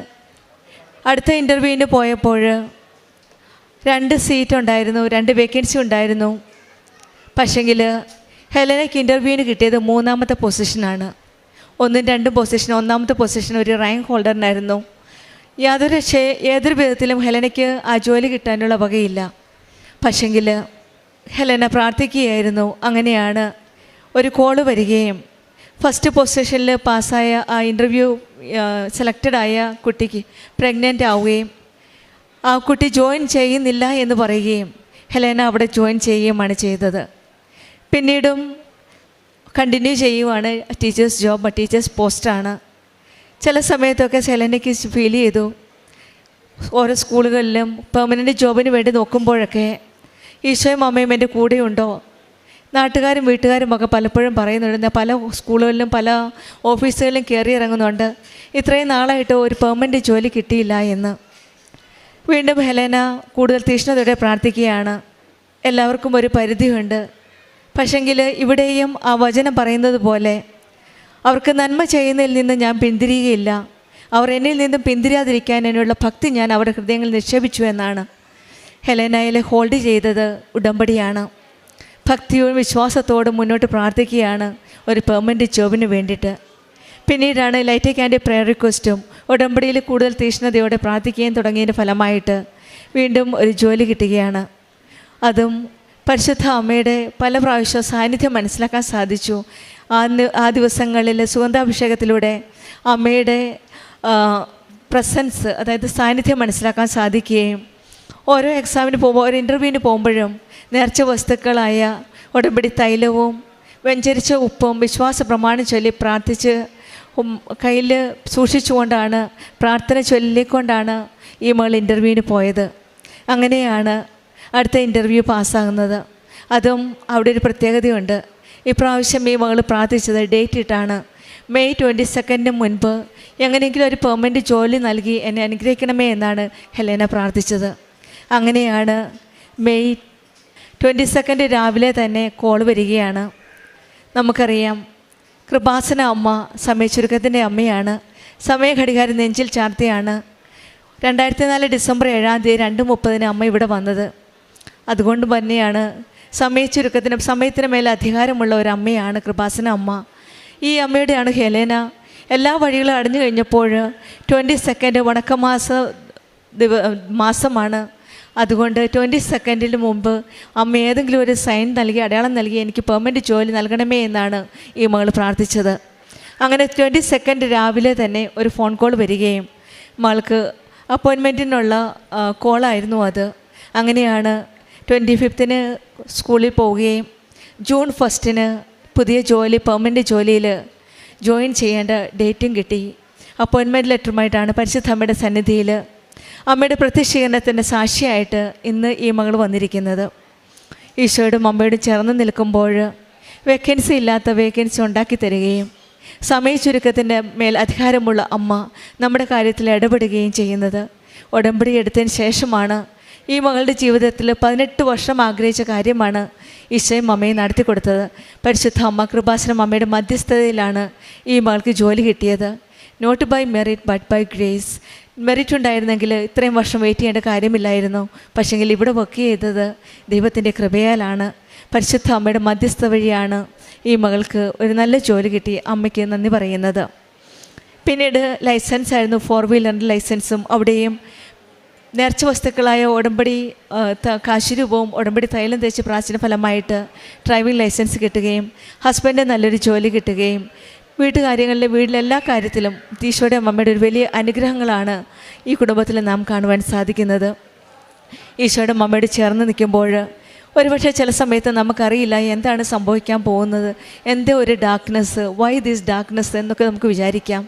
അടുത്ത ഇൻ്റർവ്യൂവിന് പോയപ്പോൾ 2 സീറ്റ് ഉണ്ടായിരുന്നു, 2 വേക്കൻസി ഉണ്ടായിരുന്നു. പക്ഷെങ്കിൽ ഹെലനയ്ക്ക് ഇൻ്റർവ്യൂവിന് കിട്ടിയത് 3ാമത്തെ പൊസിഷനാണ്. 1ഉം 2ഉം പൊസിഷൻ, 1ാമത്തെ പൊസിഷൻ ഒരു റാങ്ക് ഹോൾഡറിനായിരുന്നു. ഏതൊരു വിധത്തിലും ഹെലനയ്ക്ക് ആ ജോലി കിട്ടാനുള്ള വകയില്ല. പക്ഷെങ്കിൽ ഹെലന പ്രാർത്ഥിക്കുകയായിരുന്നു. അങ്ങനെയാണ് ഒരു കോള് വരികയും ഫസ്റ്റ് പൊസിഷനിൽ പാസ്സായ ആ ഇൻ്റർവ്യൂ സെലക്റ്റഡായ കുട്ടിക്ക് പ്രഗ്നൻ്റ് ആവുകയും ആ കുട്ടി ജോയിൻ ചെയ്യുന്നില്ല എന്ന് പറയുകയും ഹെലന അവിടെ ജോയിൻ ചെയ്യുകയുമാണ് ചെയ്തത്. പിന്നീടും കണ്ടിന്യൂ ചെയ്യുവാണ്. ടീച്ചേഴ്സ് ജോബ്, ടീച്ചേഴ്സ് പോസ്റ്റാണ്. ചില സമയത്തൊക്കെ ഹെലനയ്ക്ക് ഫീൽ ചെയ്തു ഓരോ സ്കൂളുകളിലും പെർമനൻ്റ് ജോബിന് വേണ്ടി നോക്കുമ്പോഴൊക്കെ ഈശോയും അമ്മയും എൻ്റെ കൂടെയുണ്ടോ. നാട്ടുകാരും വീട്ടുകാരും ഒക്കെ പലപ്പോഴും പറയുന്നുണ്ട്, പല സ്കൂളുകളിലും പല ഓഫീസുകളിലും കയറി ഇറങ്ങുന്നുണ്ട്, ഇത്രയും നാളായിട്ട് ഒരു പെർമനൻ്റ് ജോലി കിട്ടിയില്ല എന്ന്. വീണ്ടും ഹെലന കൂടുതൽ തീഷ്ണതയോടെ പ്രാർത്ഥിക്കുകയാണ്. എല്ലാവർക്കും ഒരു പരിധിയുണ്ട്. പക്ഷെങ്കിൽ ഇവിടെയും ആ വചനം പറയുന്നത് പോലെ അവർക്ക് നന്മ ചെയ്യുന്നതിൽ നിന്ന് ഞാൻ പിന്തിരിയുകയില്ല, അവർ എന്നിൽ നിന്നും പിന്തിരിയാതിരിക്കാൻ എന്നുള്ള ഭക്തി ഞാൻ അവരുടെ ഹൃദയങ്ങളിൽ നിക്ഷേപിച്ചു എന്നാണ്. ഹെലനയിലെ ഹോൾഡ് ചെയ്തത് ഉടമ്പടിയാണ്. ഭക്തിയോടും വിശ്വാസത്തോടും മുന്നോട്ട് പ്രാർത്ഥിക്കുകയാണ് ഒരു പെർമനൻ്റ് ജോബിന് വേണ്ടിയിട്ട്. പിന്നീടാണ് ലൈറ്റ് ആൻഡ് പ്രെയർ റിക്വസ്റ്റും ഉടമ്പടിയിൽ കൂടുതൽ തീഷ്ണതയോടെ പ്രാർത്ഥിക്കുകയും തുടങ്ങിയതിൻ്റെ ഫലമായിട്ട് വീണ്ടും ഒരു ജോലി കിട്ടുകയാണ്. അതും പരിശുദ്ധ അമ്മയുടെ പല പ്രാവശ്യം സാന്നിധ്യം മനസ്സിലാക്കാൻ സാധിച്ചു. ആ ദിവസങ്ങളിൽ സുഗന്ധാഭിഷേകത്തിലൂടെ അമ്മയുടെ പ്രസൻസ്, അതായത് സാന്നിധ്യം മനസ്സിലാക്കാൻ സാധിക്കുകയും ഓരോ എക്സാമിന് പോകുമ്പോൾ, ഓരോ ഇൻ്റർവ്യൂവിന് പോകുമ്പോഴും നേർച്ച വസ്തുക്കളായ ഉടമ്പടി തൈലവും വെഞ്ചരിച്ച ഉപ്പും വിശ്വാസ പ്രമാണം ചൊല്ലി പ്രാർത്ഥിച്ച് കയ്യിൽ സൂക്ഷിച്ചുകൊണ്ടാണ്, പ്രാർത്ഥന ചൊല്ലിക്കൊണ്ടാണ് ഈ മകൾ ഇൻ്റർവ്യൂവിന് പോയത്. അങ്ങനെയാണ് അടുത്ത ഇൻ്റർവ്യൂ പാസ്സാകുന്നത്. അതും അവിടെ ഒരു പ്രത്യേകതയുണ്ട്. ഇപ്രാവശ്യം ഈ മകൾ പ്രാർത്ഥിച്ചത് ഡേറ്റ് ഇട്ടാണ്. മെയ് 22 മുൻപ് എങ്ങനെയെങ്കിലും ഒരു പെർമനൻറ്റ് ജോലി നൽകി എന്നെ അനുഗ്രഹിക്കണമേ എന്നാണ് ഹെലേന പ്രാർത്ഥിച്ചത്. അങ്ങനെയാണ് മെയ് 22 രാവിലെ തന്നെ കോൾ വരികയാണ്. നമുക്കറിയാം, കൃപാസന അമ്മ സമയച്ചുരുക്കത്തിൻ്റെ അമ്മയാണ്. സമയഘടികാരം നെഞ്ചിൽ ചാർത്തിയാണ് 2004 ഡിസംബർ 7 2:30 അമ്മ ഇവിടെ വന്നത്. അതുകൊണ്ട് തന്നെയാണ് സമയത്തിന് മേലെ അധികാരമുള്ള ഒരു അമ്മയാണ് കൃപാസന അമ്മ. ഈ അമ്മയുടെയാണ് ഹെലേന. എല്ലാ വഴികളും അടഞ്ഞു കഴിഞ്ഞപ്പോൾ 22 വണക്കമാസ മാസമാണ്. അതുകൊണ്ട് 22 മുമ്പ് അമ്മ ഏതെങ്കിലും ഒരു സൈൻ നൽകി, അടയാളം നൽകി എനിക്ക് പെർമനൻറ്റ് ജോലി നൽകണമേ എന്നാണ് ഈ മകൾ പ്രാർത്ഥിച്ചത്. അങ്ങനെ 22 രാവിലെ തന്നെ ഒരു ഫോൺ കോൾ വരികയും മകൾക്ക് അപ്പോയിൻമെൻറ്റിനുള്ള കോളായിരുന്നു അത്. അങ്ങനെയാണ് 25 സ്കൂളിൽ പോവുകയും ജൂൺ 1 പുതിയ ജോലി, പെർമനൻറ്റ് ജോലിയിൽ ജോയിൻ ചെയ്യേണ്ട ഡേറ്റും കിട്ടി. അപ്പോയിൻമെൻറ്റ് ലെറ്ററുമായിട്ടാണ് പരിശുദ്ധ അമ്മയുടെ സന്നിധിയിൽ അമ്മയുടെ പ്രത്യക്ഷീകരണത്തിൻ്റെ സാക്ഷിയായിട്ട് ഇന്ന് ഈ മകൾ വന്നിരിക്കുന്നത്. ഈശോയോടും അമ്മയോടും ചേർന്ന് നിൽക്കുമ്പോൾ വേക്കൻസി ഇല്ലാത്ത വേക്കൻസി ഉണ്ടാക്കി തരികയും സമയച്ചുരുക്കത്തിൻ്റെ മേൽ അധികാരമുള്ള അമ്മ നമ്മുടെ കാര്യത്തിൽ ഇടപെടുകയും ചെയ്യുന്നത് ഉടമ്പടി എടുത്തതിന് ശേഷമാണ്. ഈ മകളുടെ ജീവിതത്തിൽ 18 വർഷം ആഗ്രഹിച്ച കാര്യമാണ് ഈശോയും അമ്മയും നടത്തി കൊടുത്തത്. പരിശുദ്ധ അമ്മ കൃപാസനം അമ്മയുടെ മധ്യസ്ഥതയിലാണ് ഈ മകൾക്ക് ജോലി കിട്ടിയത്. Not by merit but by grace. Merit ഉണ്ടായിരുന്നെങ്കിൽ ഇത്രയും വർഷം വെയിറ്റ് ചെയ്യേണ്ട കാര്യമില്ലായിരുന്നു. പക്ഷേങ്കിൽ ഇവിടെ വർക്ക് ചെയ്തത് ദൈവത്തിൻ്റെ കൃപയാലാണ്. പരിശുദ്ധ അമ്മയുടെ മധ്യസ്ഥ വഴിയാണ് ഈ മകൾക്ക് ഒരു നല്ല ജോലി കിട്ടി. അമ്മയ്ക്ക് നന്ദി പറയുന്നത്. പിന്നീട് ലൈസൻസ് ആയിരുന്നു, 4 വീലറിൻ്റെ ലൈസൻസും. അവിടെയും നേർച്ച വസ്തുക്കളായ ഉടമ്പടി കാശുരൂപവും ഉടമ്പടി തൈലം തേച്ച് പ്രാചീന ഫലമായിട്ട് ഡ്രൈവിംഗ് ലൈസൻസ് കിട്ടുകയും ഹസ്ബൻഡ് നല്ലൊരു ജോലി കിട്ടുകയും വീട്ടിലെല്ലാ കാര്യത്തിലും ഈശോയുടെ അമ്മയുടെ ഒരു വലിയ അനുഗ്രഹങ്ങളാണ് ഈ കുടുംബത്തിൽ നാം കാണുവാൻ സാധിക്കുന്നത്. ഈശോയുടെ അമ്മയോട് ചേർന്ന് നിൽക്കുമ്പോൾ ഒരുപക്ഷെ ചില സമയത്ത് നമുക്കറിയില്ല എന്താണ് സംഭവിക്കാൻ പോകുന്നത്, എന്തേ ഒരു ഡാർക്ക്നെസ്, വൈ ദിസ് ഡാർക്ക്നെസ് എന്നൊക്കെ നമുക്ക് വിചാരിക്കാം.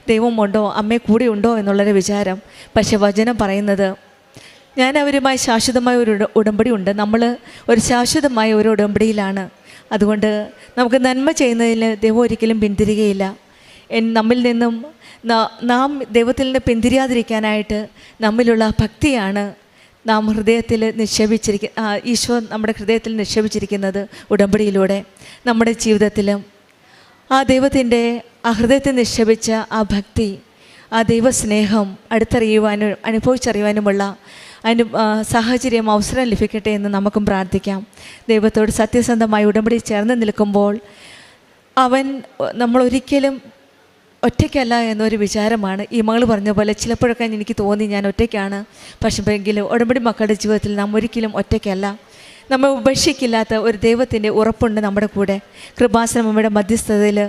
ദൈവമുണ്ടോ, അമ്മയെ കൂടെ ഉണ്ടോ എന്നുള്ളൊരു വിചാരം. പക്ഷേ വചനം പറയുന്നത് ഞാൻ അവരുമായി ശാശ്വതമായ ഒരു ഉടമ്പടി ഉണ്ട്. നമ്മൾ ഒരു ശാശ്വതമായ ഒരു ഉടമ്പടിയിലാണ്. അതുകൊണ്ട് നമുക്ക് നന്മ ചെയ്യുന്നതിന് ദൈവം ഒരിക്കലും പിന്തിരികയില്ല. നമ്മിൽ നിന്നും നാം ദൈവത്തിൽ നിന്ന് പിന്തിരിയാതിരിക്കാനായിട്ട് നമ്മിലുള്ള ഭക്തിയാണ് നാം ഹൃദയത്തിൽ ഈശോ നമ്മുടെ ഹൃദയത്തിൽ നിക്ഷേപിച്ചിരിക്കുന്നത് ഉടമ്പടിയിലൂടെ. നമ്മുടെ ജീവിതത്തിലും ആ ദൈവത്തിൻ്റെ ആ ഹൃദയത്തിൽ നിക്ഷേപിച്ച ആ ഭക്തി, ആ ദൈവസ്നേഹം അടുത്തറിയുവാനും അനുഭവിച്ചറിയുവാനുമുള്ള സാഹചര്യം, അവസരം ലഭിക്കട്ടെ എന്ന് നമുക്കും പ്രാർത്ഥിക്കാം. ദൈവത്തോട് സത്യസന്ധമായി ഉടമ്പടി ചേർന്ന് നിൽക്കുമ്പോൾ നമ്മളൊരിക്കലും ഒറ്റയ്ക്കല്ല എന്നൊരു വിചാരമാണ്. ഈ മകൾ പറഞ്ഞ പോലെ ചിലപ്പോഴൊക്കെ എനിക്ക് തോന്നി ഞാൻ ഒറ്റയ്ക്കാണ്. പക്ഷേ എങ്കിലും ഉടമ്പടി മക്കളുടെ ജീവിതത്തിൽ നാം ഒരിക്കലും ഒറ്റയ്ക്കല്ല. നമ്മൾ ഉപേക്ഷിക്കില്ലാത്ത ഒരു ദൈവത്തിൻ്റെ ഉറപ്പുണ്ട് നമ്മുടെ കൂടെ. കൃപാസനം അമ്മയുടെ മധ്യസ്ഥതയിൽ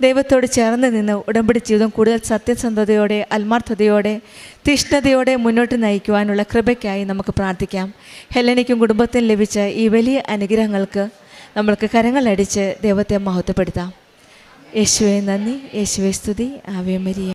ദൈവത്തോട് ചേർന്ന് നിന്ന് ഉടമ്പടി ജീവിതം കൂടുതൽ സത്യസന്ധതയോടെ, ആത്മാർത്ഥതയോടെ, തീഷ്ണതയോടെ മുന്നോട്ട് നയിക്കുവാനുള്ള കൃപയ്ക്കായി നമുക്ക് പ്രാർത്ഥിക്കാം. ഹെലനയ്ക്കും കുടുംബത്തിനും ലഭിച്ച ഈ വലിയ അനുഗ്രഹങ്ങൾക്ക് നമ്മൾക്ക് കരങ്ങളടിച്ച് ദൈവത്തെ മഹത്വപ്പെടുത്താം. യേശുവേ നന്ദി, യേശുവേ സ്തുതി. Ave Maria.